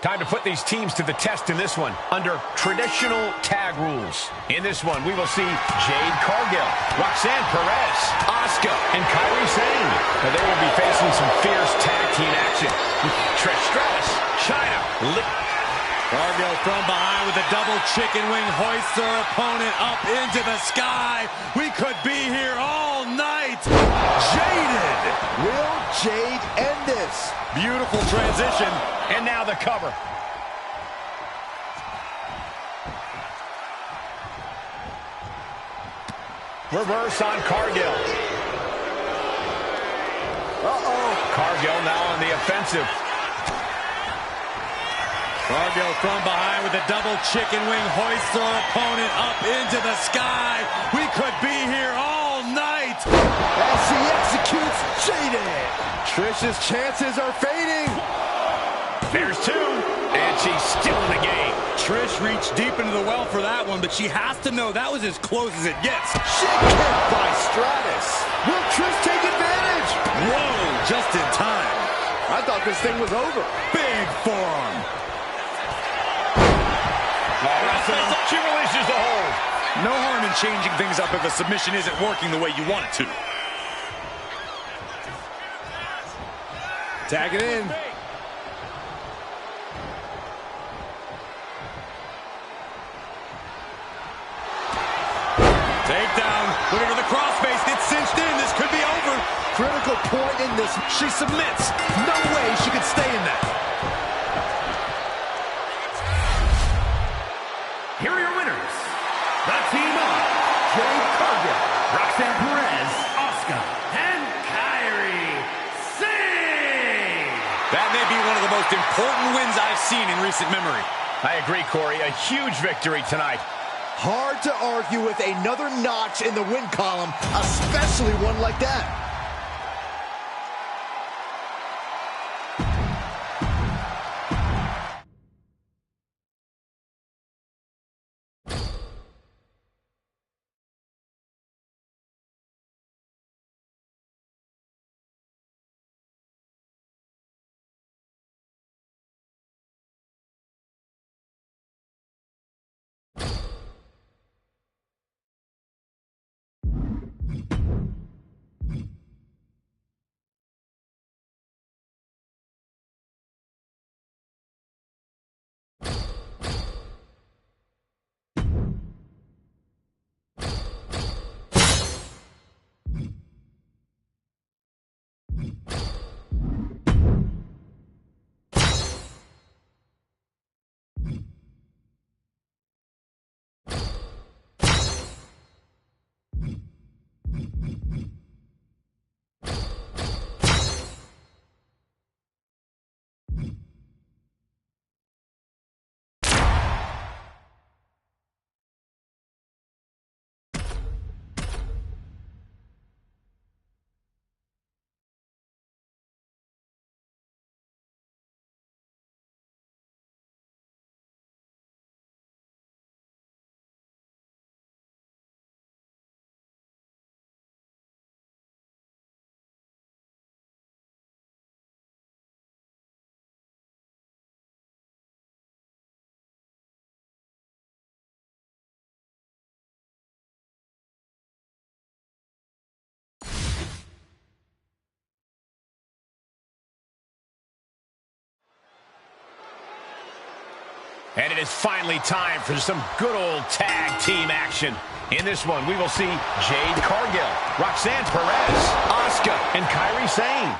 Time to put these teams to the test in this one under traditional tag rules. In this one, we will see Jade Cargill, Roxanne Perez, Asuka, and Kairi Singh. Now, they will be facing some fierce tag team action with Trish Stratus, Chyna, Cargill from behind with a double chicken wing hoists her opponent up into the sky. We could be here all night. Jaded. Will Jade end this? Beautiful transition. And now the cover. Reverse on Cargill. Uh-oh. Cargill now on the offensive. Cargill from behind with a double chicken wing hoists her opponent up into the sky. We could be here all night. As she executes Jaded. Trish's chances are fading. There's two, and she's still in the game. Trish reached deep into the well for that one, but she has to know that was as close as it gets. Shit kick by Stratus. Will Trish take advantage? Whoa, just in time. I thought this thing was over. Big forearm. She releases the hold. No harm in changing things up if a submission isn't working the way you want it to. Tag it in. critical point in this. She submits. No way she could stay in that. Here are your winners. The team of Jade Cargill, Roxanne Perez, Asuka, and Kairi Sane. That may be one of the most important wins I've seen in recent memory. I agree, Corey. A huge victory tonight. Hard to argue with another notch in the win column, especially one like that. And it is finally time for some good old tag team action. In this one, we will see Jade Cargill, Roxanne Perez, Asuka, and Kairi Sane.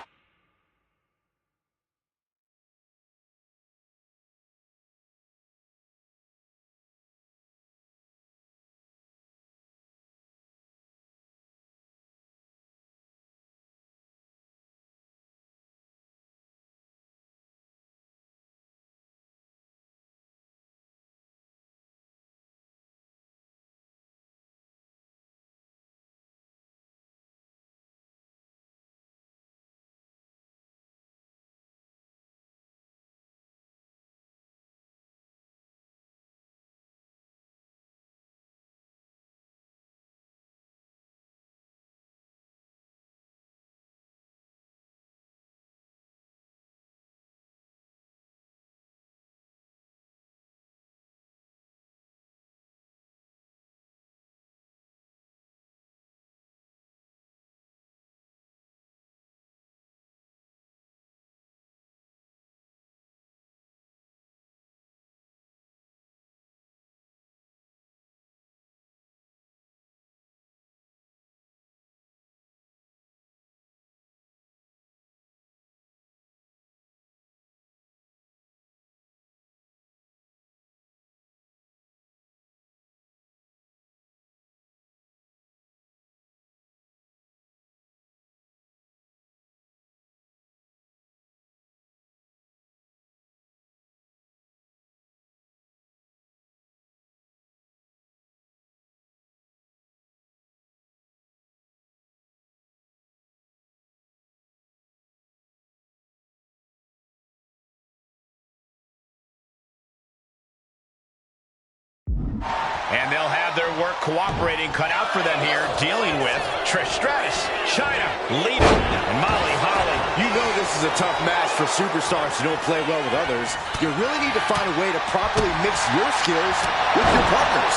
And they'll have their work cooperating cut out for them here, dealing with Trish Stratus, Chyna, Lita, and Molly Holly. You know this is a tough match for superstars who don't play well with others. You really need to find a way to properly mix your skills with your partners.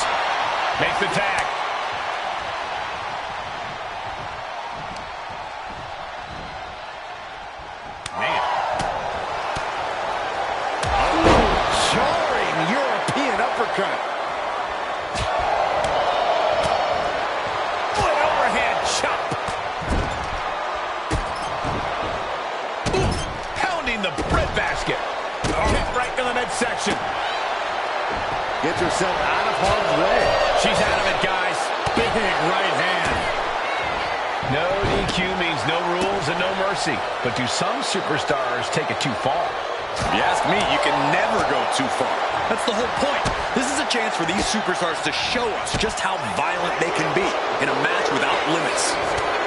Makes the tag. Man. Oh, jarring European uppercut. midsection. Gets herself out of harm's way. She's out of it, guys. Big right hand. No DQ means no rules and no mercy. But do some superstars take it too far? If you ask me, you can never go too far. That's the whole point. This is a chance for these superstars to show us just how violent they can be in a match without limits.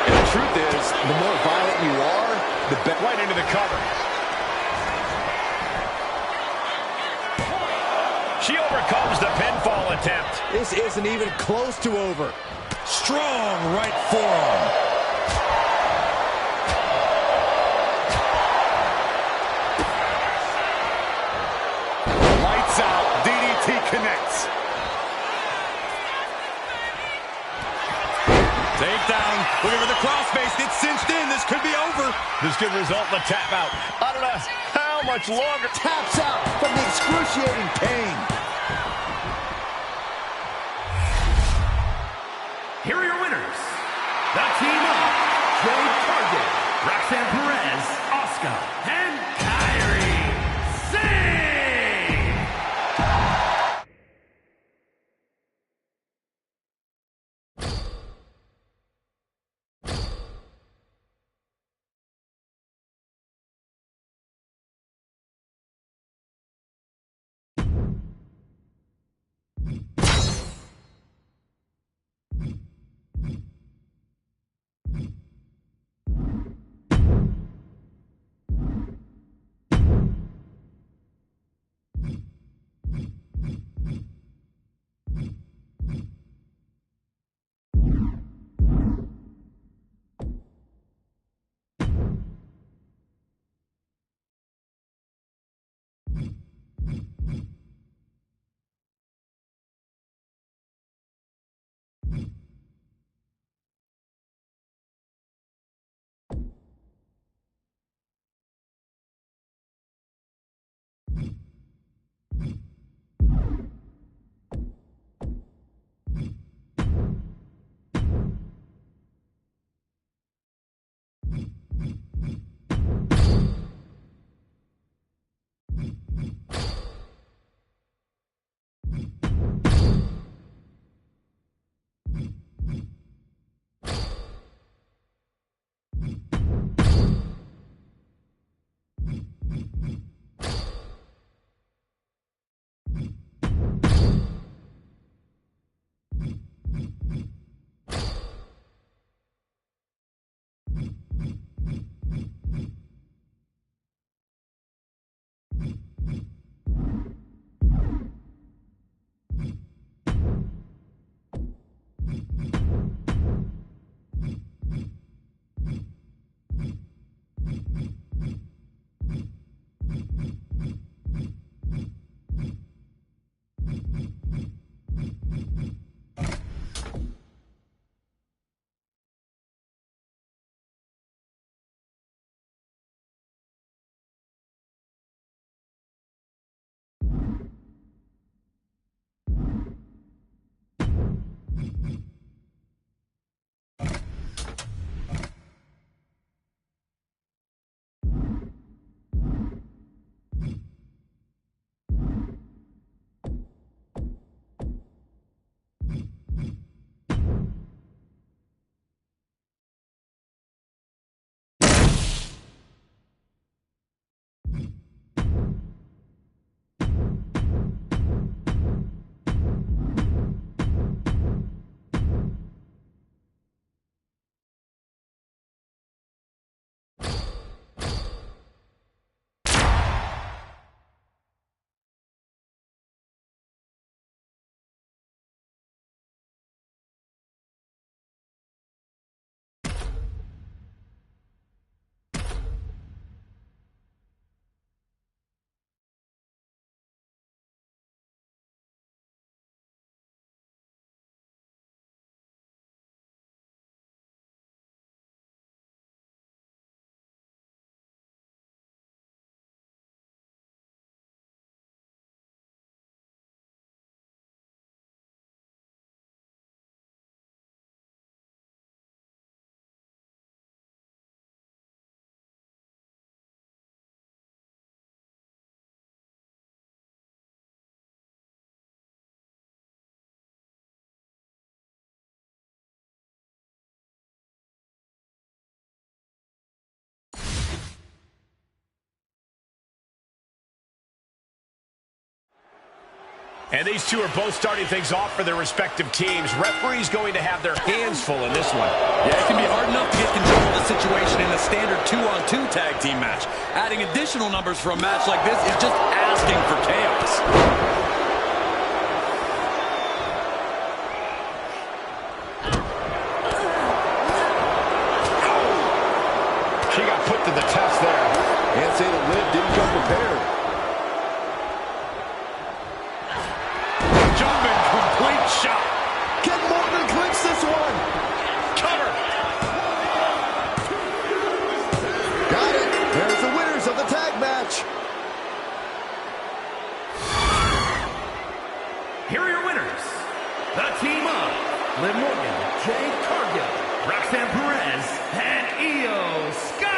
And the truth is, the more violent you are, the better. Right into the cover. She overcomes the pinfall attempt. This isn't even close to over. Strong right forearm. Lights out. DDT connects. Takedown. Looking for the crossface. Gets cinched in. This could be over. This could result in a tap out. I don't know how much longer. Taps out from the excruciating pain. Here are your winners. The team of Jade Cargill, Roxanne Perez, Asuka, and Kairi Sane. And these two are both starting things off for their respective teams. Referee's going to have their hands full in this one. Yeah, it can be hard enough to get control of the situation in a standard 2-on-2 tag team match. Adding additional numbers for a match like this is just asking for chaos. She got put to the test there. Can't say the Liv didn't come prepared. Jumping complete shot. Ken Morgan clinch this one. Cover. Got it. There's the winners of the tag match. Here are your winners. The team of Liv Morgan, Jade Cargill, Roxanne Perez, and Io Sky.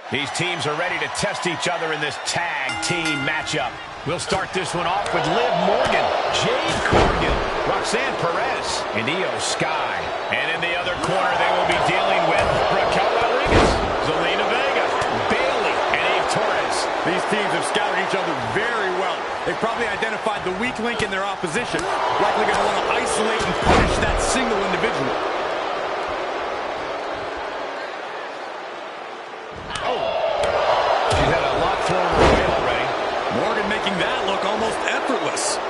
These teams are ready to test each other in this tag team matchup. We'll start this one off with Liv Morgan, Jade Cargill, Roxanne Perez, and Io Sky. And in the other corner, they will be dealing with Raquel Rodriguez, Zelina Vega, Bayley, and Eve Torres. These teams have scouted each other very well. They've probably identified the weak link in their opposition. Likely going to want to isolate and punish that single individual. Morgan making that look almost effortless.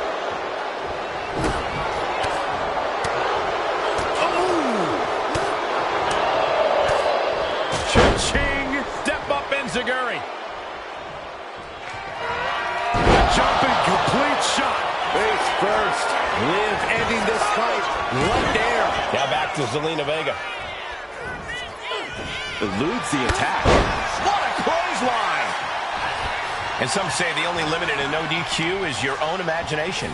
first. Liv ending this fight right there. Now back to Zelina Vega. Eludes the attack. What a clothesline! And some say the only limit in a no DQ is your own imagination.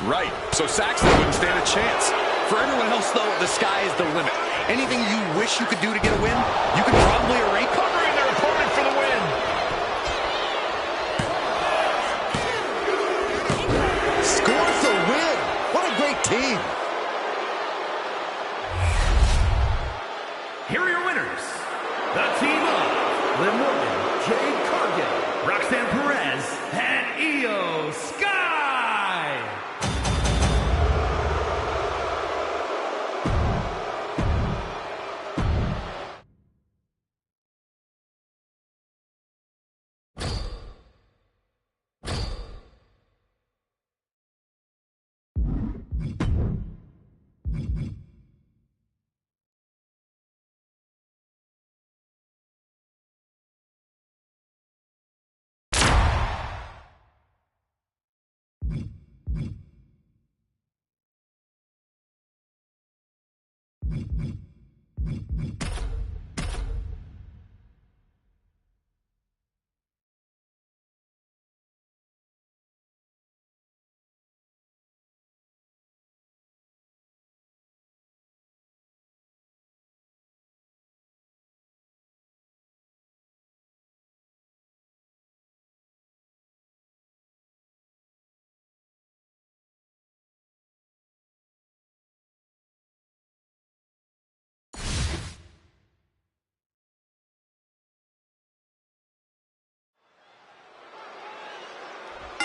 Right, so Saxton wouldn't stand a chance. For everyone else, though, the sky is the limit. Anything you wish you could do to get a win, you can probably arrange. Covering their opponent for the win. Scores the win. What a great team. Here are your winners. The team of Liv Morgan, Jade Cargill, Roxanne Perez, and Io Sky.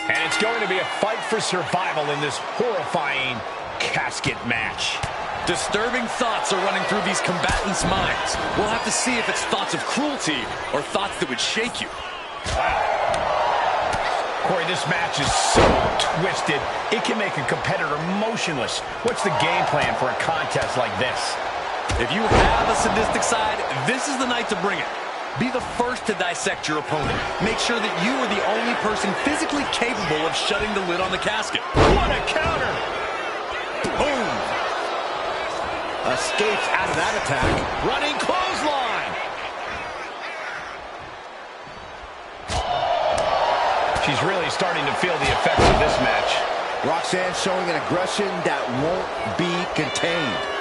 And it's going to be a fight for survival in this horrifying casket match. Disturbing thoughts are running through these combatants' minds. We'll have to see if it's thoughts of cruelty or thoughts that would shake you. Wow. Corey, this match is so twisted, it can make a competitor motionless. What's the game plan for a contest like this? If you have a sadistic side, this is the night to bring it. Be the first to dissect your opponent. Make sure that you are the only person physically capable of shutting the lid on the casket. What a counter! Boom! Escapes out of that attack. Running clothesline! She's really starting to feel the effects of this match. Roxanne showing an aggression that won't be contained.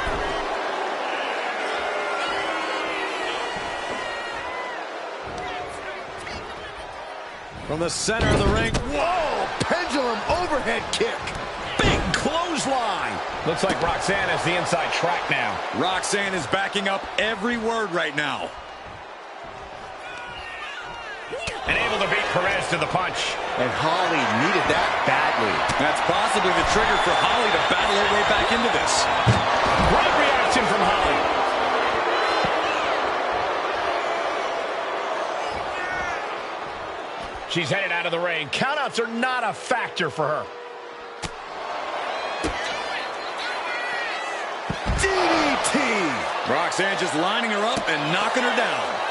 From the center of the ring. Whoa! Pendulum overhead kick. Big clothesline! Looks like Roxanne has the inside track now. Roxanne is backing up every word right now. And able to beat Perez to the punch. And Holly needed that badly. That's possibly the trigger for Holly to battle her way back into this. Great reaction from Holly. She's headed out of the ring. Countouts are not a factor for her. DDT! Roxanne just lining her up and knocking her down.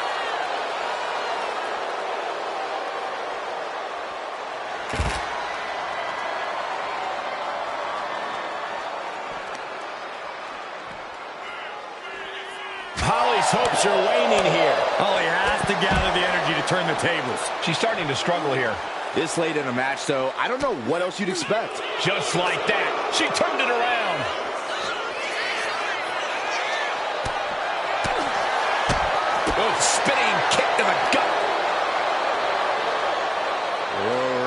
Holly's hopes are waning here. Holly has to gather the energy to turn the tables. She's starting to struggle here. This late in a match, though, I don't know what else you'd expect. Just like that, she turned it around. Good spinning kick to the gut.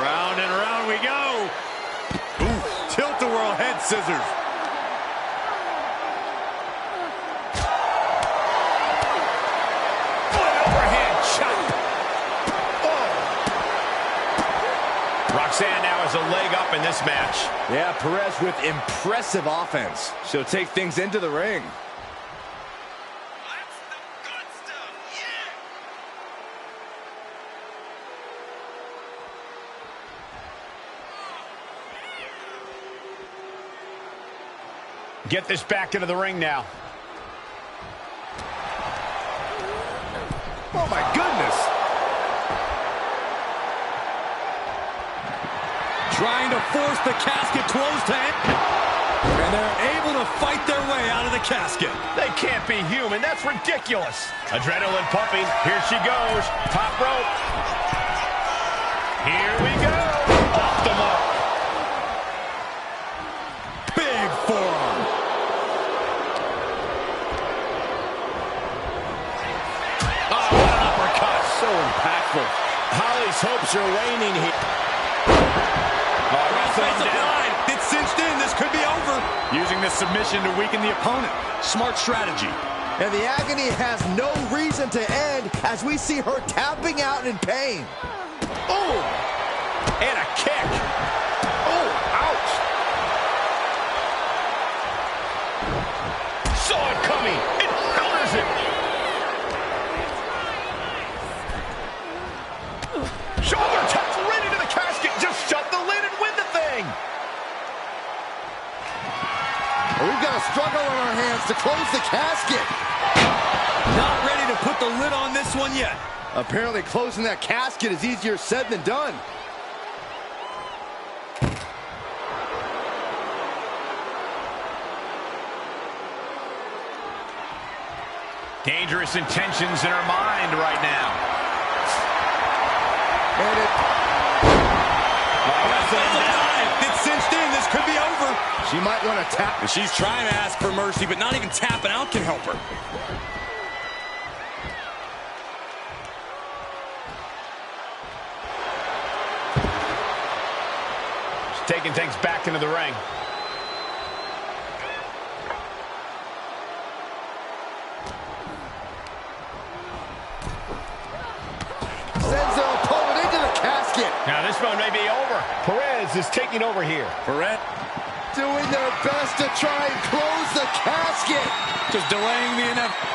Round and round we go. Ooh, tilt-a-whirl head scissors. Roxanne now has a leg up in this match. Yeah, Perez with impressive offense. She'll take things into the ring. That's the good stuff, yeah! Get this back into the ring now. Oh, my goodness. Trying to force the casket closed to him. And they're able to fight their way out of the casket. They can't be human. That's ridiculous. Adrenaline pumping. Here she goes. Top rope. Here we go. Off the mark. Big forearm. Oh, what an uppercut. So impactful. Holly's hopes are waning here. Oh, wrestling down. It's cinched in. This could be over. Using this submission to weaken the opponent. Smart strategy. And the agony has no reason to end as we see her tapping out in pain. Oh, and a kick. Oh, ouch. Saw it coming. It counters it. Shoulder taps right into the casket. Just shut the lid and win the thing. We've got a struggle on our hands to close the casket. Not ready to put the lid on this one yet. Apparently closing that casket is easier said than done. Dangerous intentions in her mind right now. And it... It's cinched in. This could be over. She might want to tap. She's trying to ask for mercy, but not even tapping out can help her. She's taking things back into the ring. Sends their opponent into the casket. Now this one may be over. Perez is taking over here. Perez Doing their best to try and close the casket. just delaying the inevitable.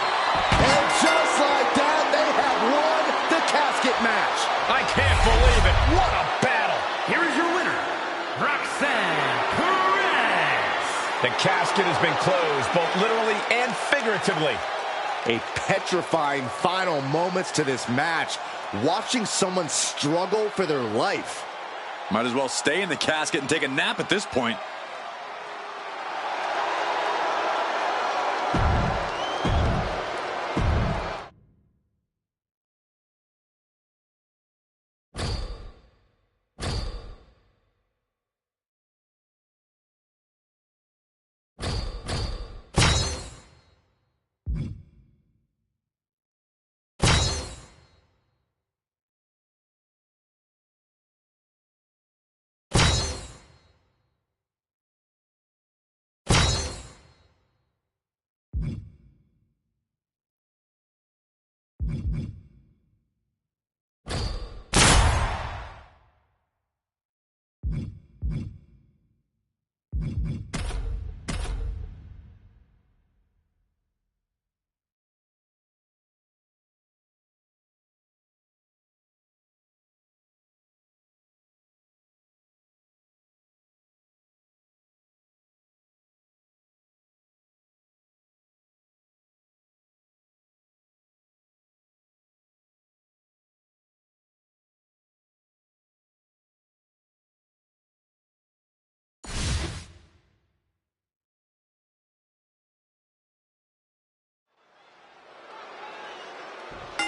And just like that, they have won the casket match. I can't believe it. What a battle. Here is your winner, Roxanne Perez. The casket has been closed, both literally and figuratively. A petrifying final moments to this match. Watching someone struggle for their life. Might as well stay in the casket and take a nap at this point.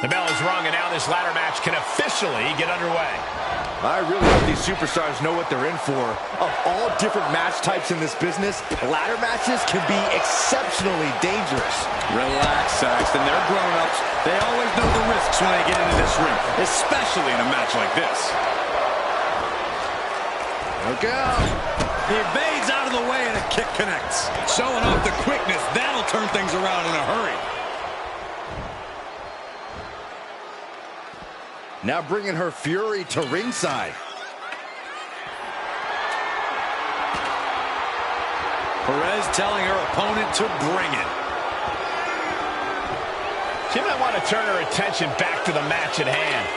The bell is rung, and now this ladder match can officially get underway. I really hope these superstars know what they're in for. Of all different match types in this business, ladder matches can be exceptionally dangerous. Relax, Saxton. They're grown-ups. They always know the risks when they get into this ring, especially in a match like this. Look out. He evades out of the way, and a kick connects. Showing off the quickness. That'll turn things around in a hurry. Now bringing her fury to ringside. Perez telling her opponent to bring it. She might want to turn her attention back to the match at hand.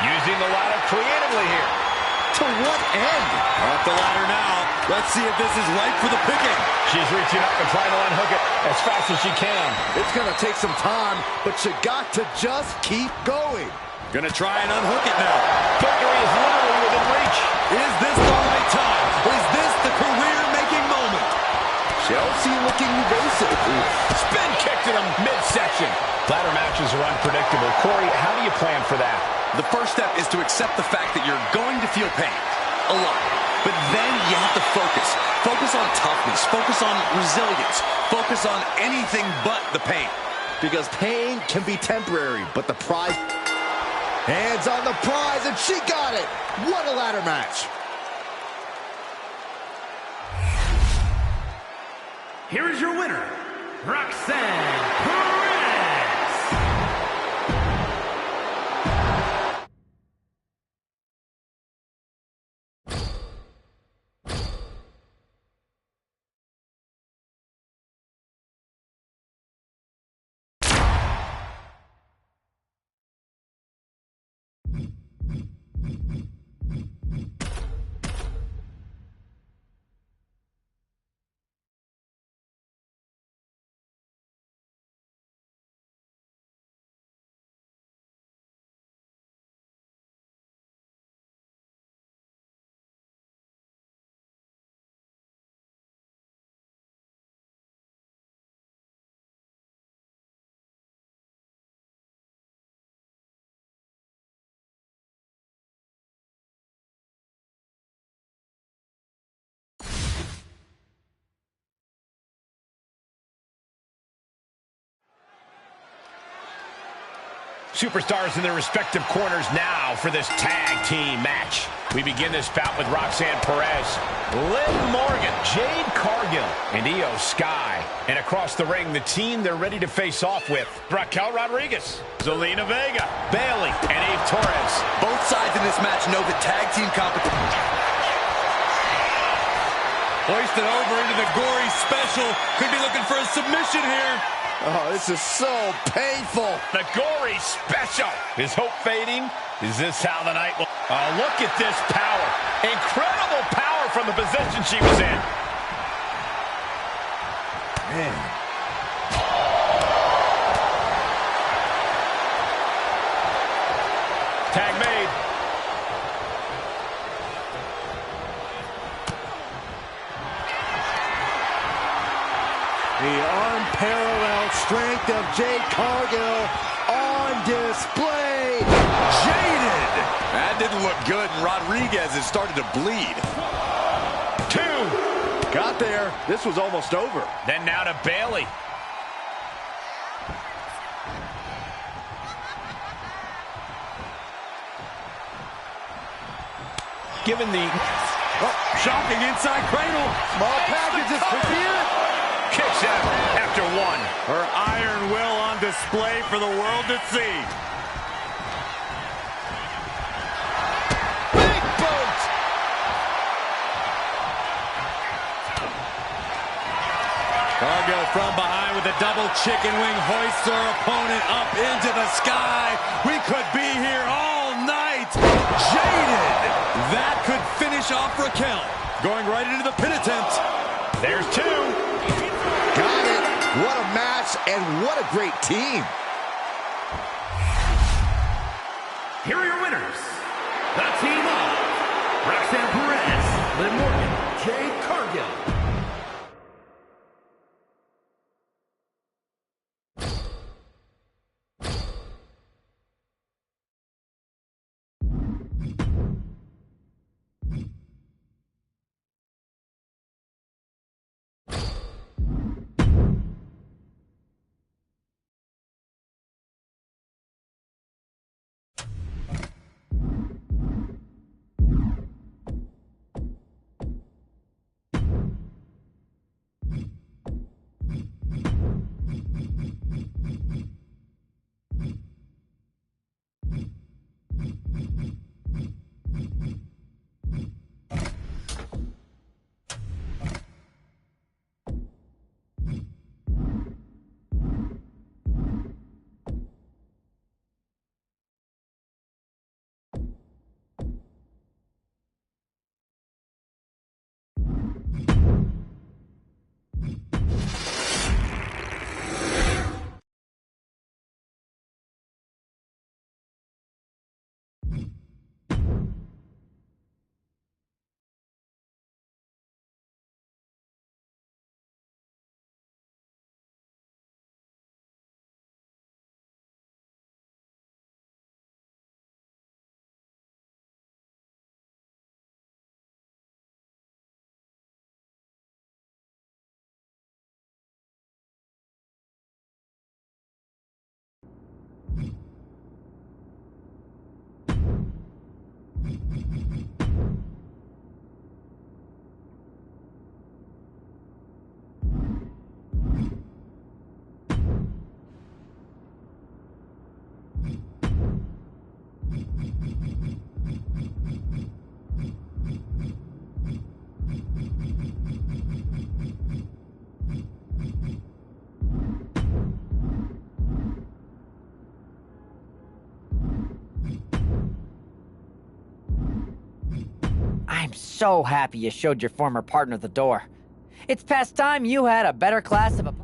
Using the ladder creatively here. To what end? Up the ladder now. Let's see if this is right for the picking. She's reaching up and trying to unhook it as fast as she can. It's going to take some time, but you got to just keep going. Gonna try and unhook it now. Victory is literally within reach. Is this the right time? Is this the career-making moment? Chelsea looking evasive. Spin kick to the midsection. Ladder matches are unpredictable. Corey, how do you plan for that? The first step is to accept the fact that you're going to feel pain. A lot. But then you have to focus. Focus on toughness. Focus on resilience. Focus on anything but the pain. Because pain can be temporary, but the prize... Hands on the prize, and she got it. What a ladder match. Here is your winner, Roxanne Perez. Superstars in their respective corners now for this tag team match. We begin this bout with Roxanne Perez, Liv Morgan, Jade Cargill, and Io Sky. And across the ring, the team they're ready to face off with: Raquel Rodriguez, Zelina Vega, Bayley, and Eve Torres. Both sides in this match know that tag team competition. Hoisted over into the gory special. Could be looking for a submission here. Oh, this is so painful. The gory special. Is hope fading? Is this how the night will... Oh, look at this power. Incredible power from the position she was in. Man. Tag made. The unparalleled strength of Jade Cargill on display. Jaded! That didn't look good, and Rodriguez has started to bleed. 2. Got there. This was almost over. Then now to Bayley. Given the... Shocking inside cradle. Small packages could be it. Kicks out after 1. Her iron will on display for the world to see. Big boot. Cargill from behind with a double chicken wing hoists her opponent up into the sky. We could be here all night. Jaded. That could finish off Raquel. Going right into the pin attempt. There's 2. Got it. What a match and what a great team. Here are your winners, the team of Roxanne Perez, Liv Morgan, Jade Cargill. I'm so happy you showed your former partner the door. It's past time you had a better class of a...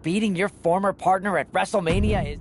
beating your former partner at WrestleMania is...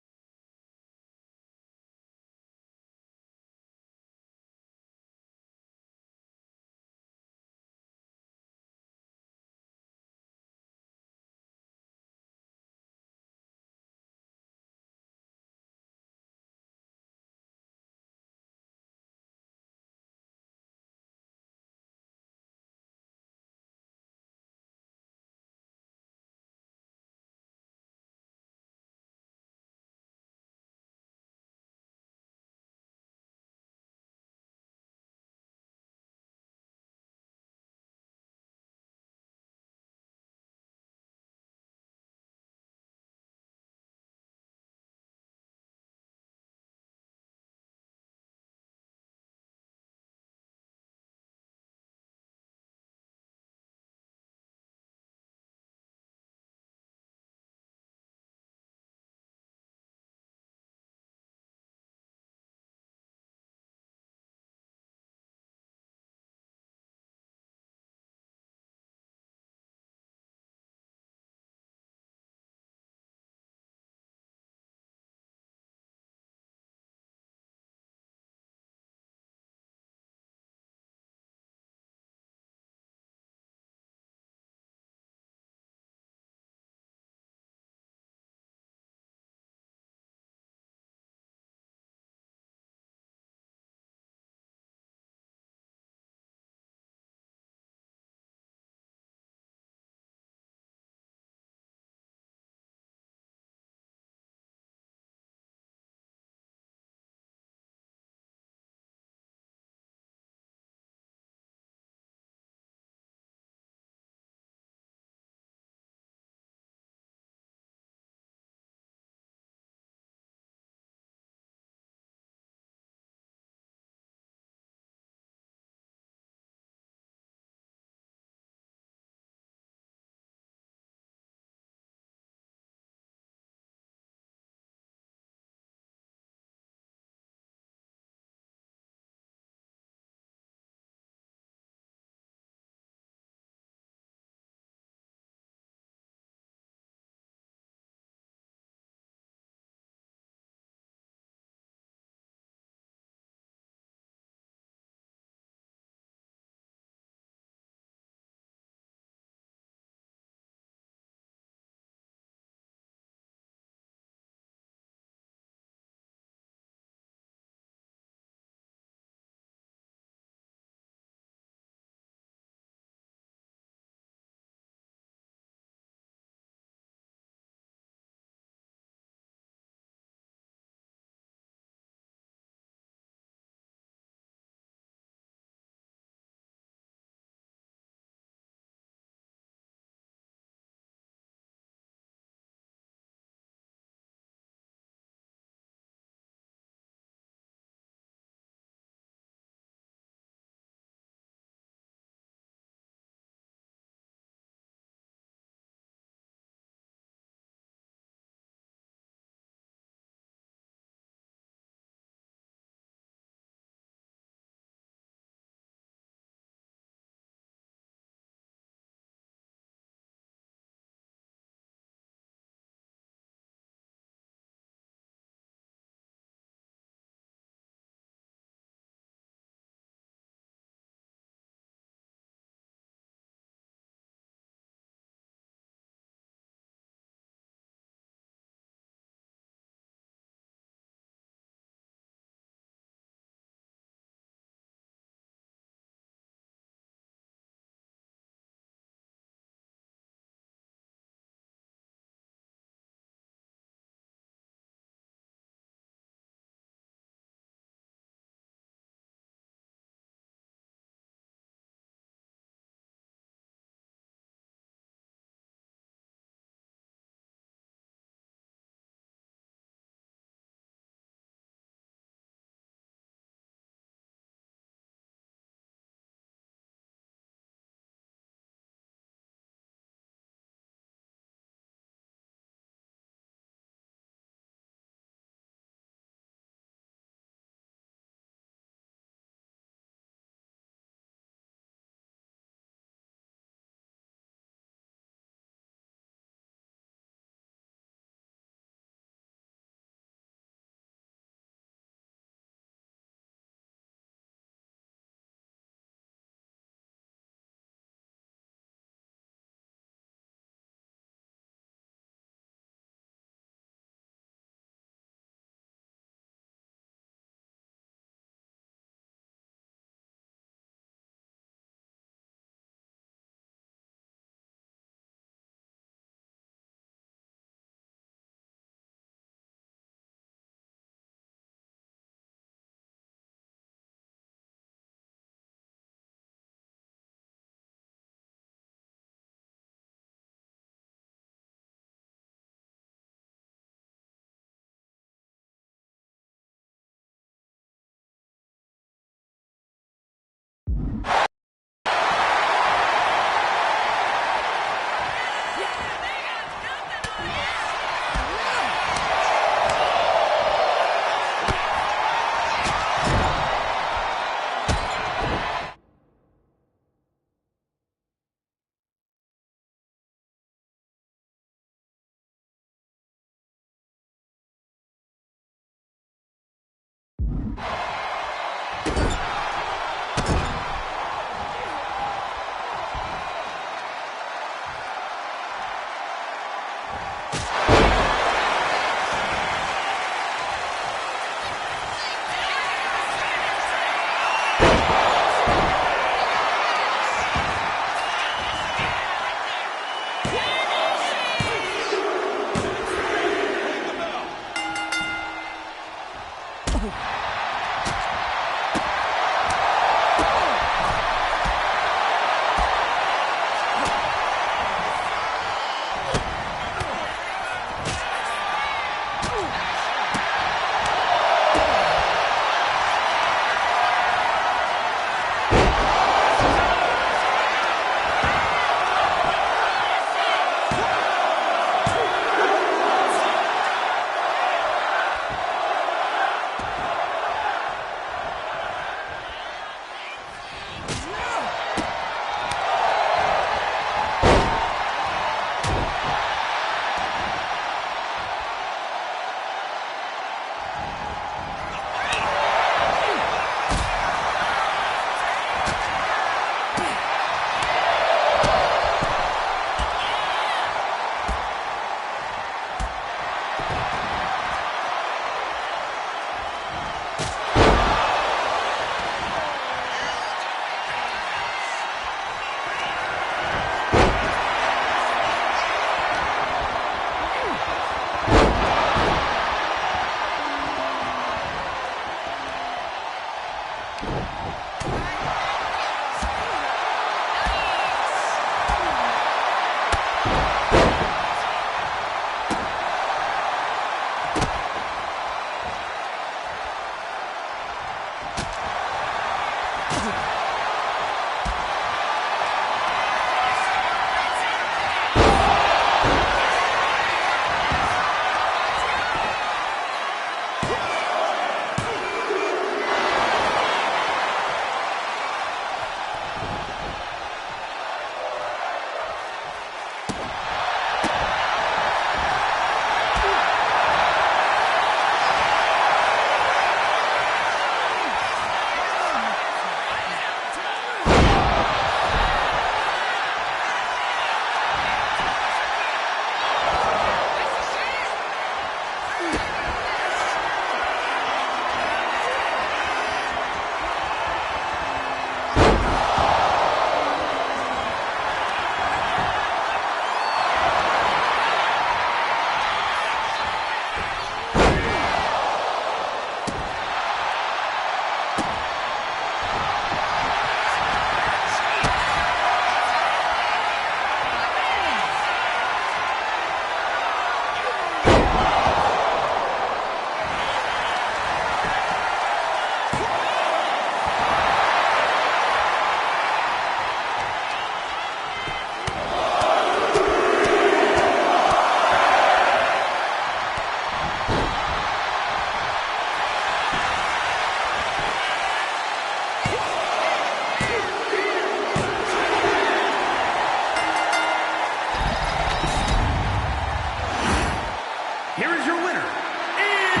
Here is your winner, and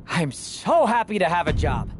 I'm so happy to have a job.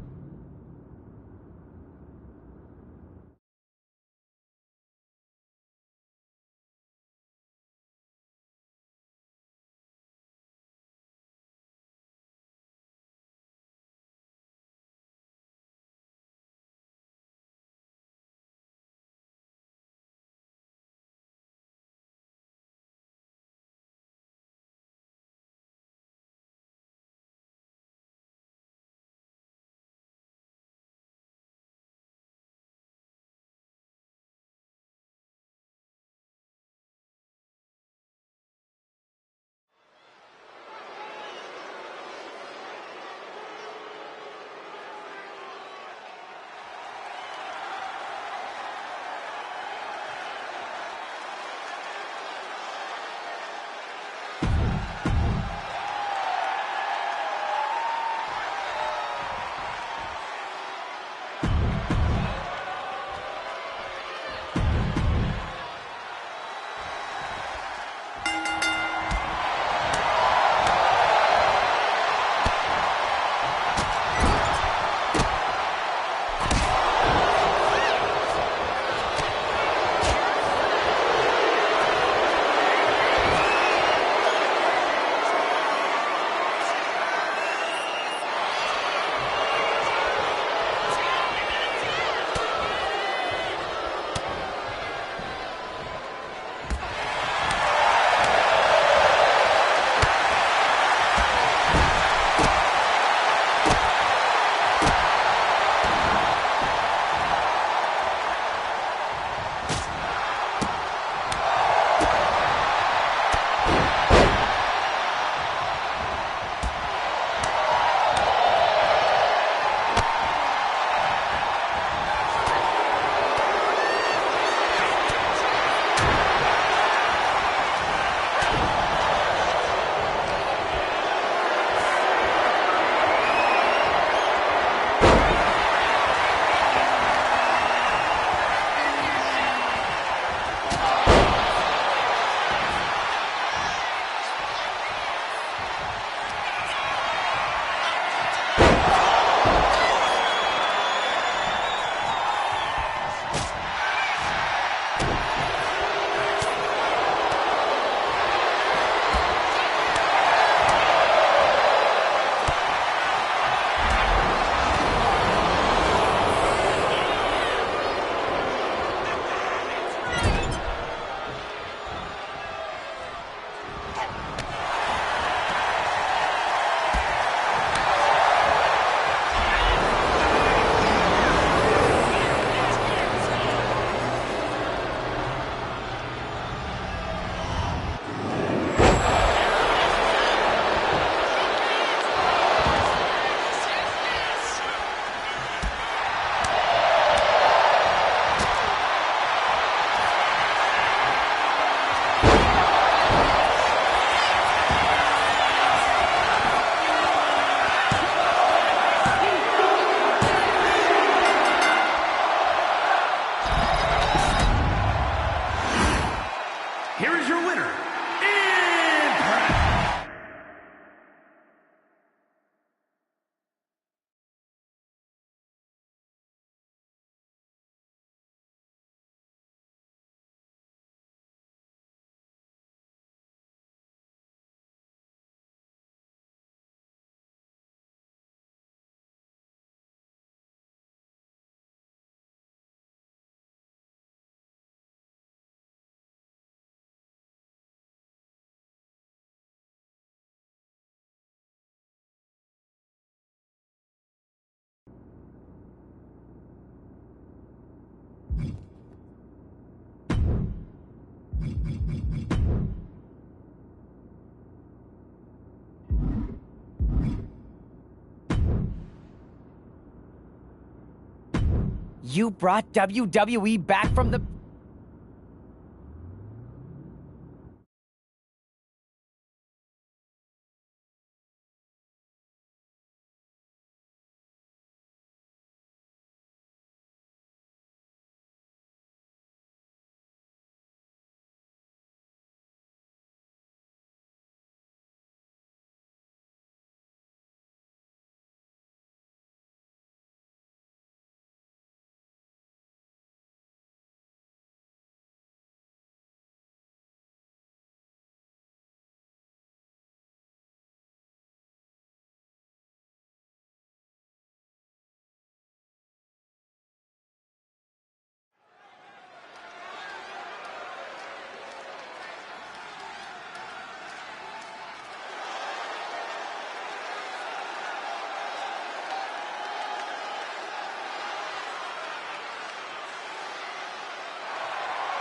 You brought WWE back from the...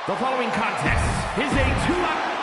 The following contest is a 2-hour...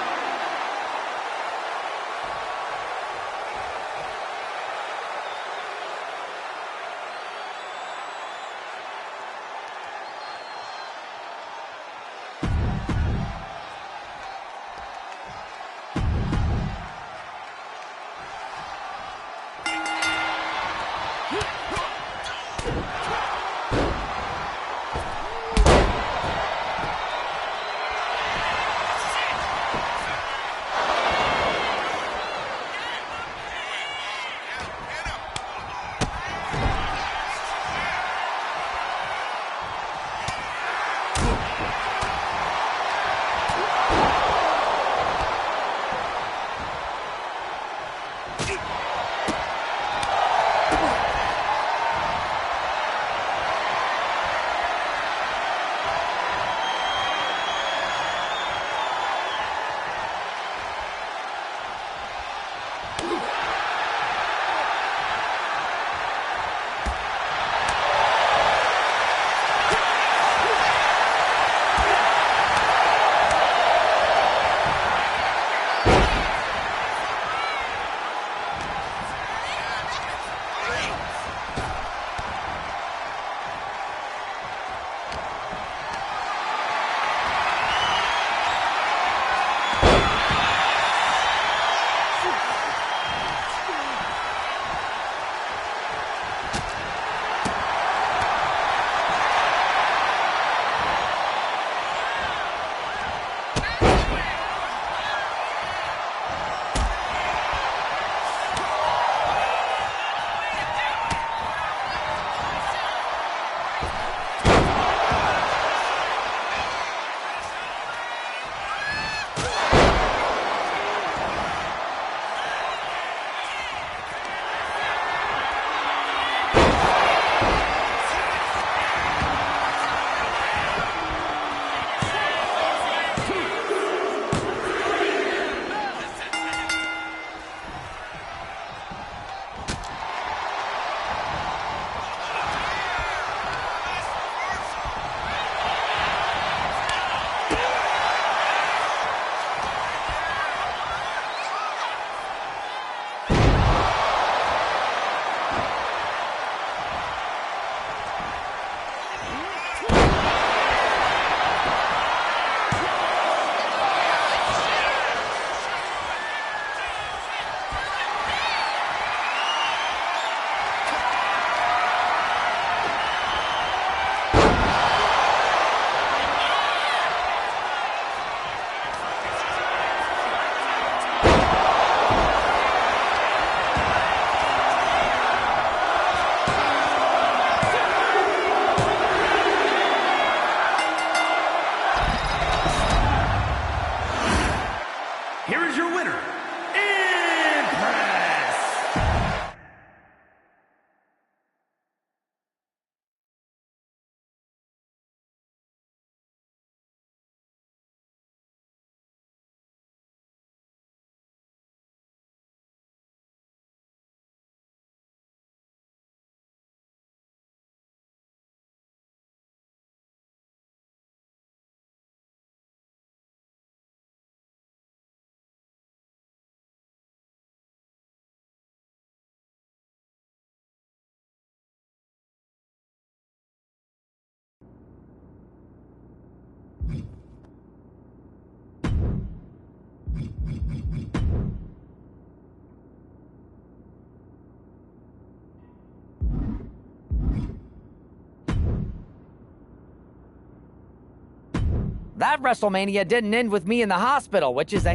That WrestleMania didn't end with me in the hospital, which is a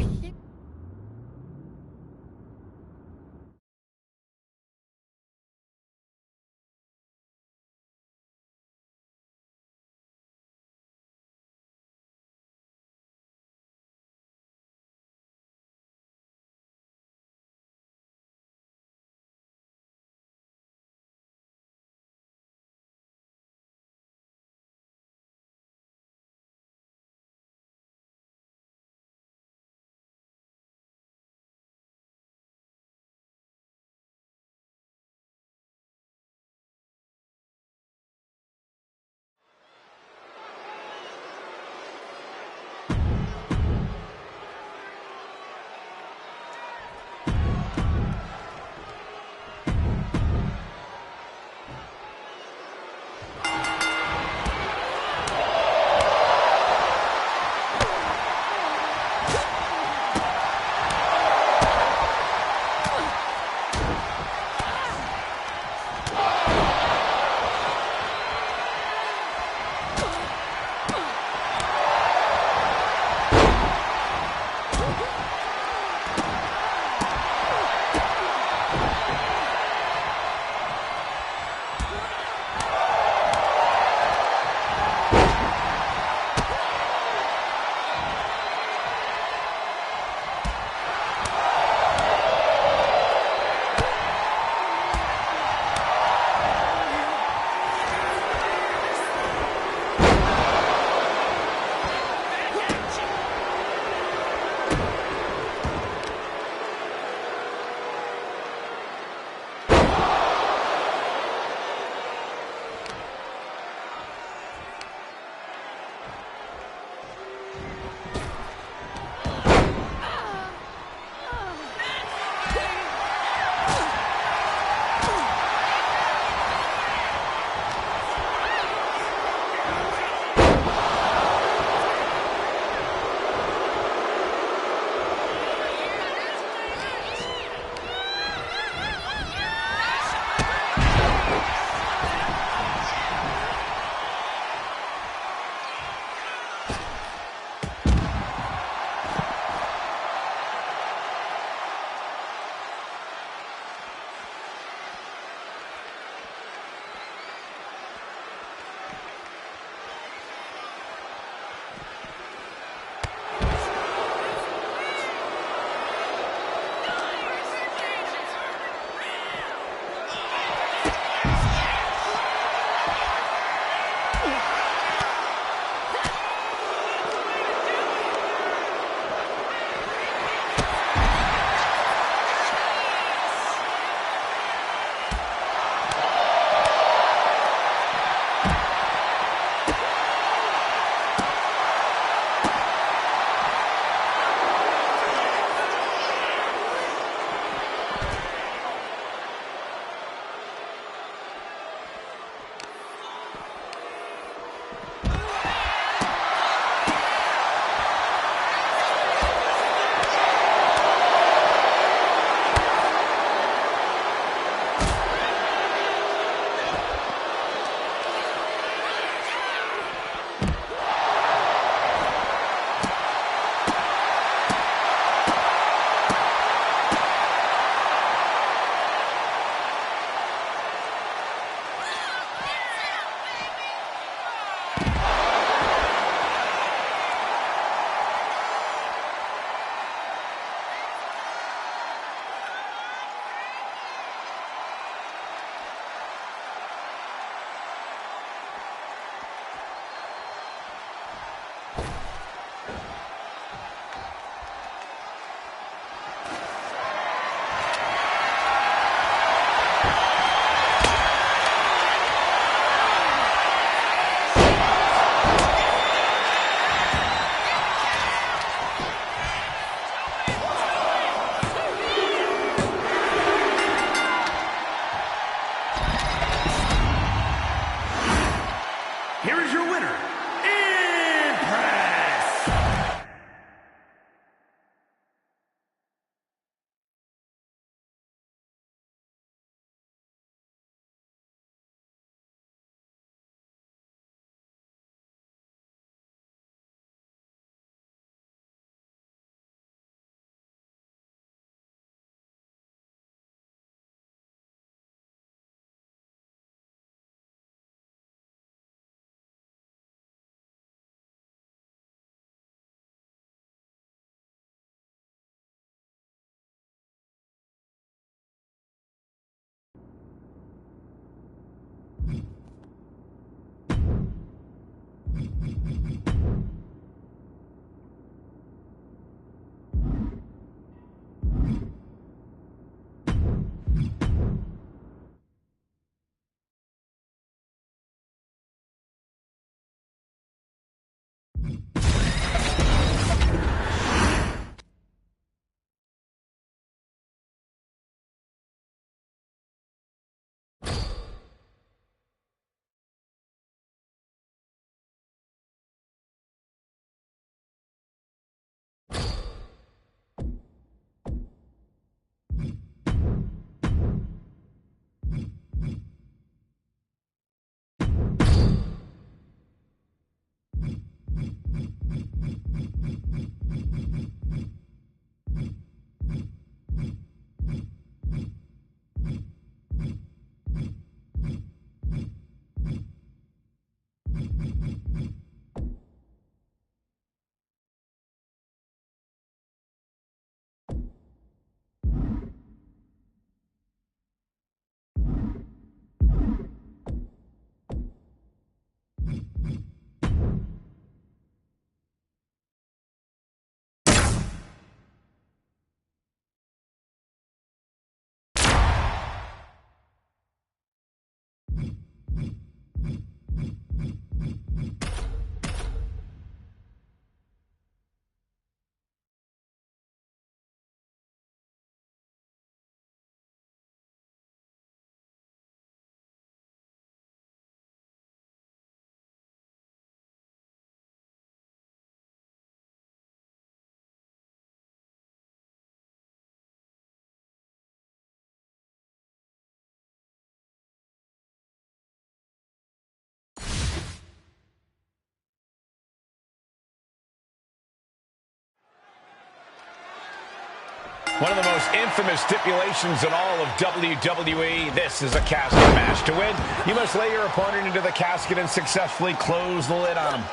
One of the most infamous stipulations in all of WWE. This is a casket match. To win, you must lay your opponent into the casket and successfully close the lid on him.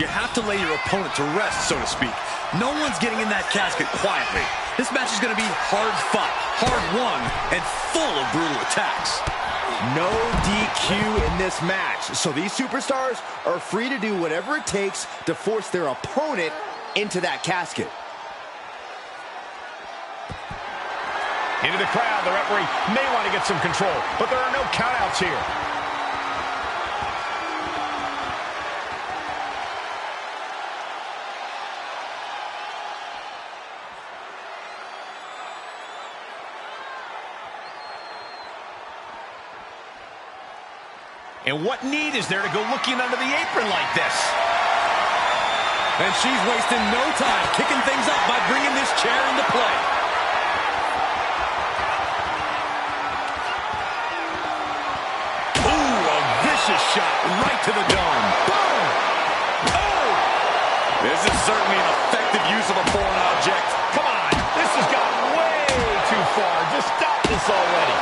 You have to lay your opponent to rest, so to speak. No one's getting in that casket quietly. This match is going to be hard fought, hard won, and full of brutal attacks. No DQ in this match, so these superstars are free to do whatever it takes to force their opponent into that casket. Into the crowd, the referee may want to get some control, but there are no countouts here. And what need is there to go looking under the apron like this? And she's wasting no time kicking things up by bringing this chair into play. Shot right to the dome. Boom! Oh! This is certainly an effective use of a foreign object. Come on, this has gone way too far. Just stop this already.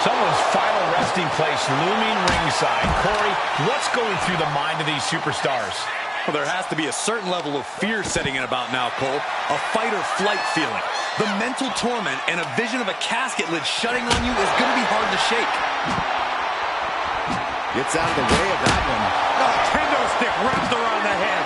Someone's final resting place looming ringside. Corey, what's going through the mind of these superstars? Well, there has to be a certain level of fear setting in about now, Cole. A fight or flight feeling. The mental torment and a vision of a casket lid shutting on you is going to be hard to shake. Gets out of the way of that one. Oh, kendo stick wrapped around the head.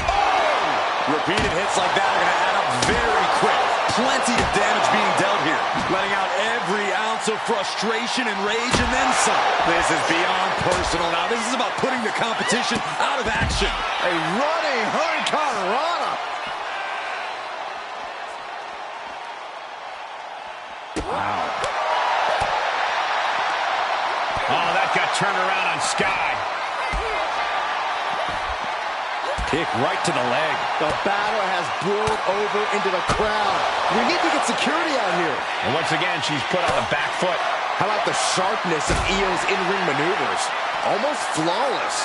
Oh! Repeated hits like that are going to add up very quick. Plenty of damage being dealt here. Letting out every ounce of frustration and rage and then some. This is beyond personal now. This is about putting the competition out of action. A running hurricanrana. Wow. Oh, that got turned around on Sky. Kick right to the leg. The battle has boiled over into the crowd. We need to get security out here. And once again, she's put on the back foot. How about the sharpness of Io's in-ring maneuvers? Almost flawless.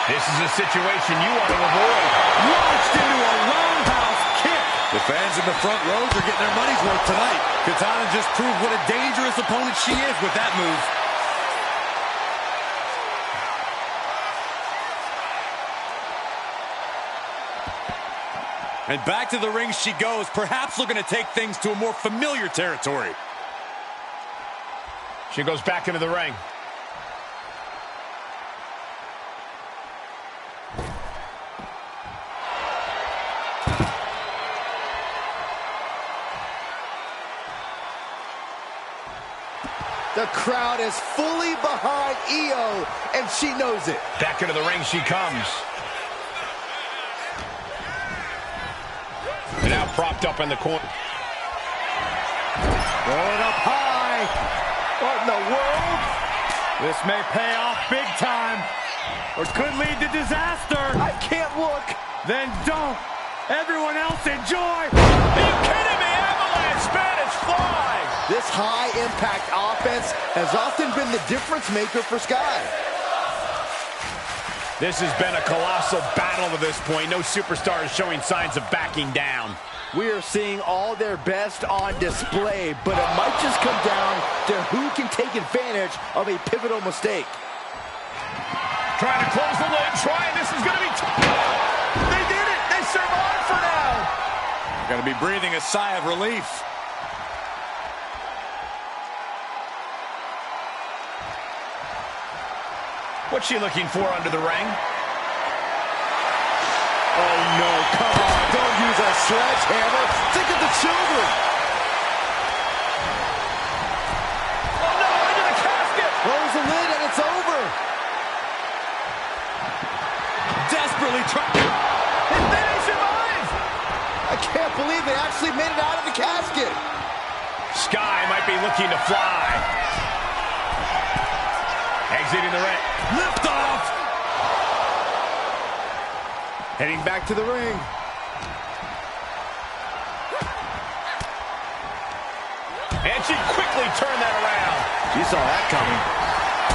This is a situation you want to avoid. Launched into a roundhouse kick. The fans in the front rows are getting their money's worth tonight. Katana just proved what a dangerous opponent she is with that move. And back to the ring she goes, perhaps looking to take things to a more familiar territory. She goes back into the ring. The crowd is fully behind Io, and she knows it. Back into the ring she comes. And now propped up in the corner. Going up high. What in the world? This may pay off big time, or could lead to disaster. I can't look. Then don't. Everyone else enjoy. Are you kidding me? Avalanche Spanish fly. This high-impact offense has often been the difference maker for Sky. This has been a colossal battle to this point. No superstar is showing signs of backing down. We are seeing all their best on display, but it might just come down to who can take advantage of a pivotal mistake. Trying to close the lid, this is going to be... They did it! They survived for now! Going to be breathing a sigh of relief. What's she looking for under the ring? Oh no, come on, don't use a sledgehammer. Think of the children. Oh no, into the casket! Close the lid and it's over. Desperately trying. And then he survived! I can't believe they actually made it out of the casket. Sky might be looking to fly. Exiting the ring. Lift off. Heading back to the ring. And she quickly turned that around. She saw that coming.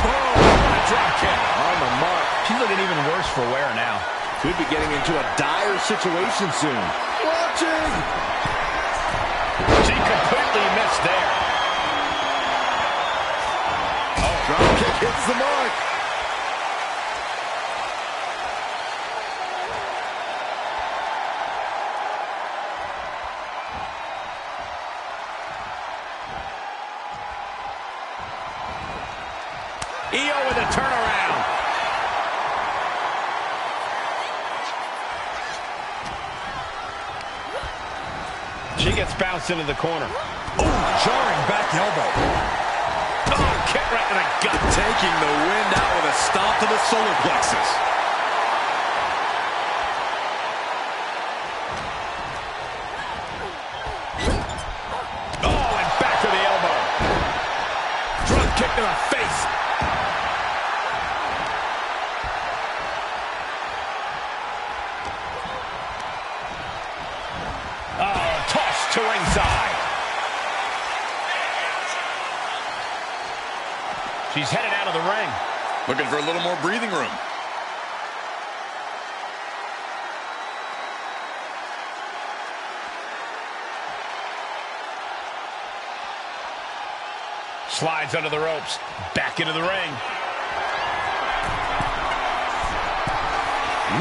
Boom! A drop kick. On the mark. She's looking even worse for wear now. Could be getting into a dire situation soon. What? approaching. She completely missed there. Oh, drop kick hits the mark. Io with a turnaround. She gets bounced into the corner. Oh, jarring back elbow. Oh, kick right in the gut. Taking the wind out with a stomp to the solar plexus. Oh, and back to the elbow. Drop kick to the face. Oh, toss to ringside. She's headed out of the ring. Looking for a little more breathing room. Slides under the ropes. Back into the ring.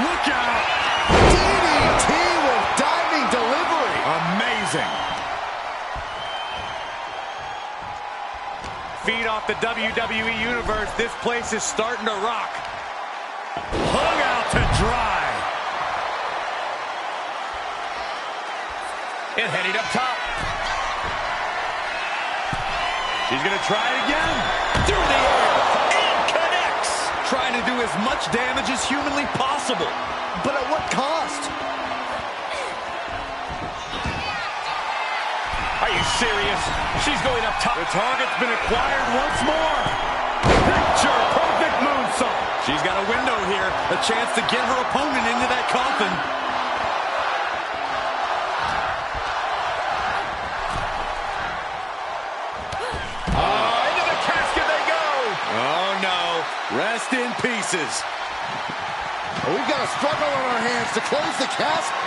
Look out! DDT with diving delivery. Amazing. Feed off the WWE Universe. This place is starting to rock. Hung out to dry. And heading up top. She's going to try it again. Through the air. And connects. Trying to do as much damage as humanly possible. But at what cost? Are you serious? She's going up top. The target's been acquired once more. Picture perfect moonsault. She's got a window here, a chance to get her opponent into that coffin. Into the casket they go. Oh no, rest in pieces. We've got a struggle on our hands to close the casket.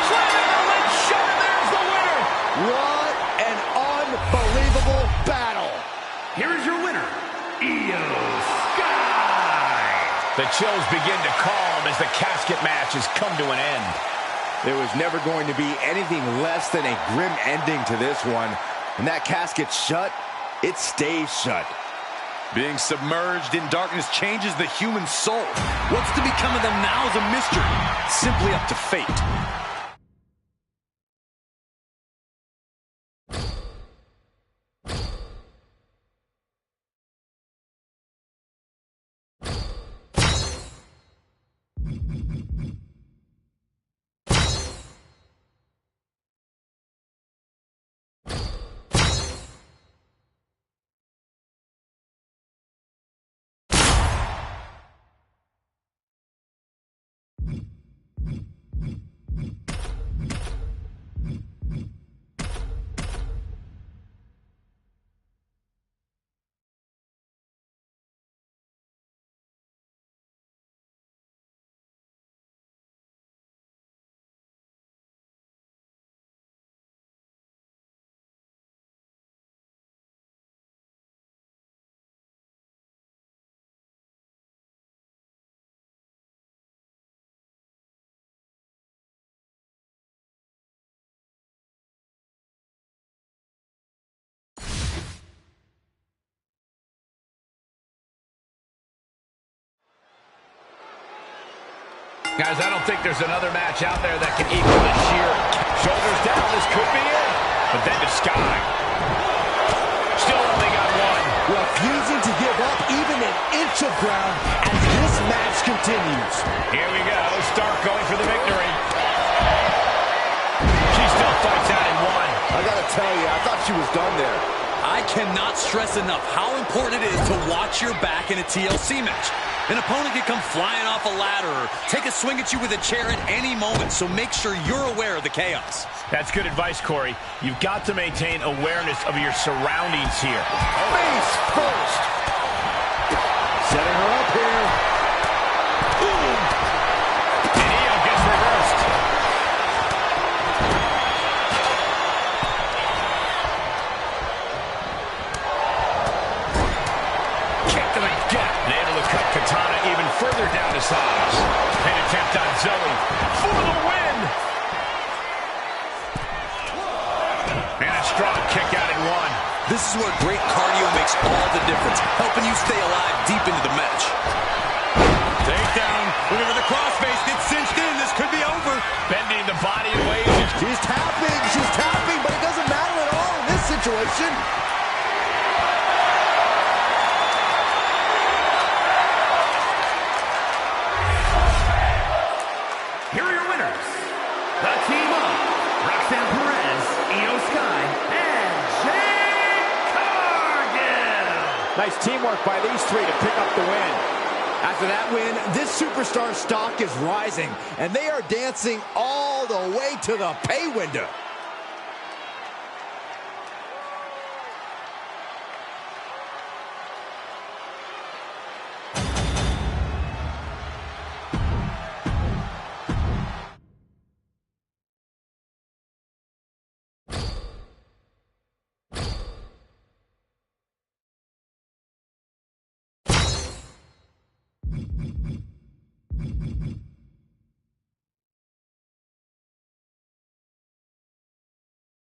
Slamming the leg shut, and there's the winner. What an unbelievable battle. Here is your winner, Io Sky. The chills begin to calm as the casket match has come to an end. There was never going to be anything less than a grim ending to this one. When that casket's shut, it stays shut. Being submerged in darkness changes the human soul. What's to become of them now is a mystery. Simply up to fate. Guys, I don't think there's another match out there that can equal the sheer shoulders down. This could be it. But then to Sky. Still only got one. Refusing to give up even an inch of ground as this match continues. Here we go. Stark going for the victory. She still fights out in one. I gotta tell you, I thought she was done there. I cannot stress enough how important it is to watch your back in a TLC match. An opponent can come flying off a ladder or take a swing at you with a chair at any moment, so make sure you're aware of the chaos. That's good advice, Corey. You've got to maintain awareness of your surroundings here. Face first. Setting her up here. And Io gets reversed. stopgap. And able to cut Katana even further down to size. An attempt on Zoe for the win. And a strong kick out in one. This is where great cardio makes all the difference, helping you stay alive deep into the match. Takedown. Looking for the crossface. Gets cinched in. This could be over. Bending the body in ways. She's tapping, but it doesn't matter at all in this situation. Here are your winners. The team of Roxanne Perez, Io Sky, and Jade Cargill. Nice teamwork by these three to pick up the win. After that win, this superstar stock is rising, and they are dancing all the way to the pay window.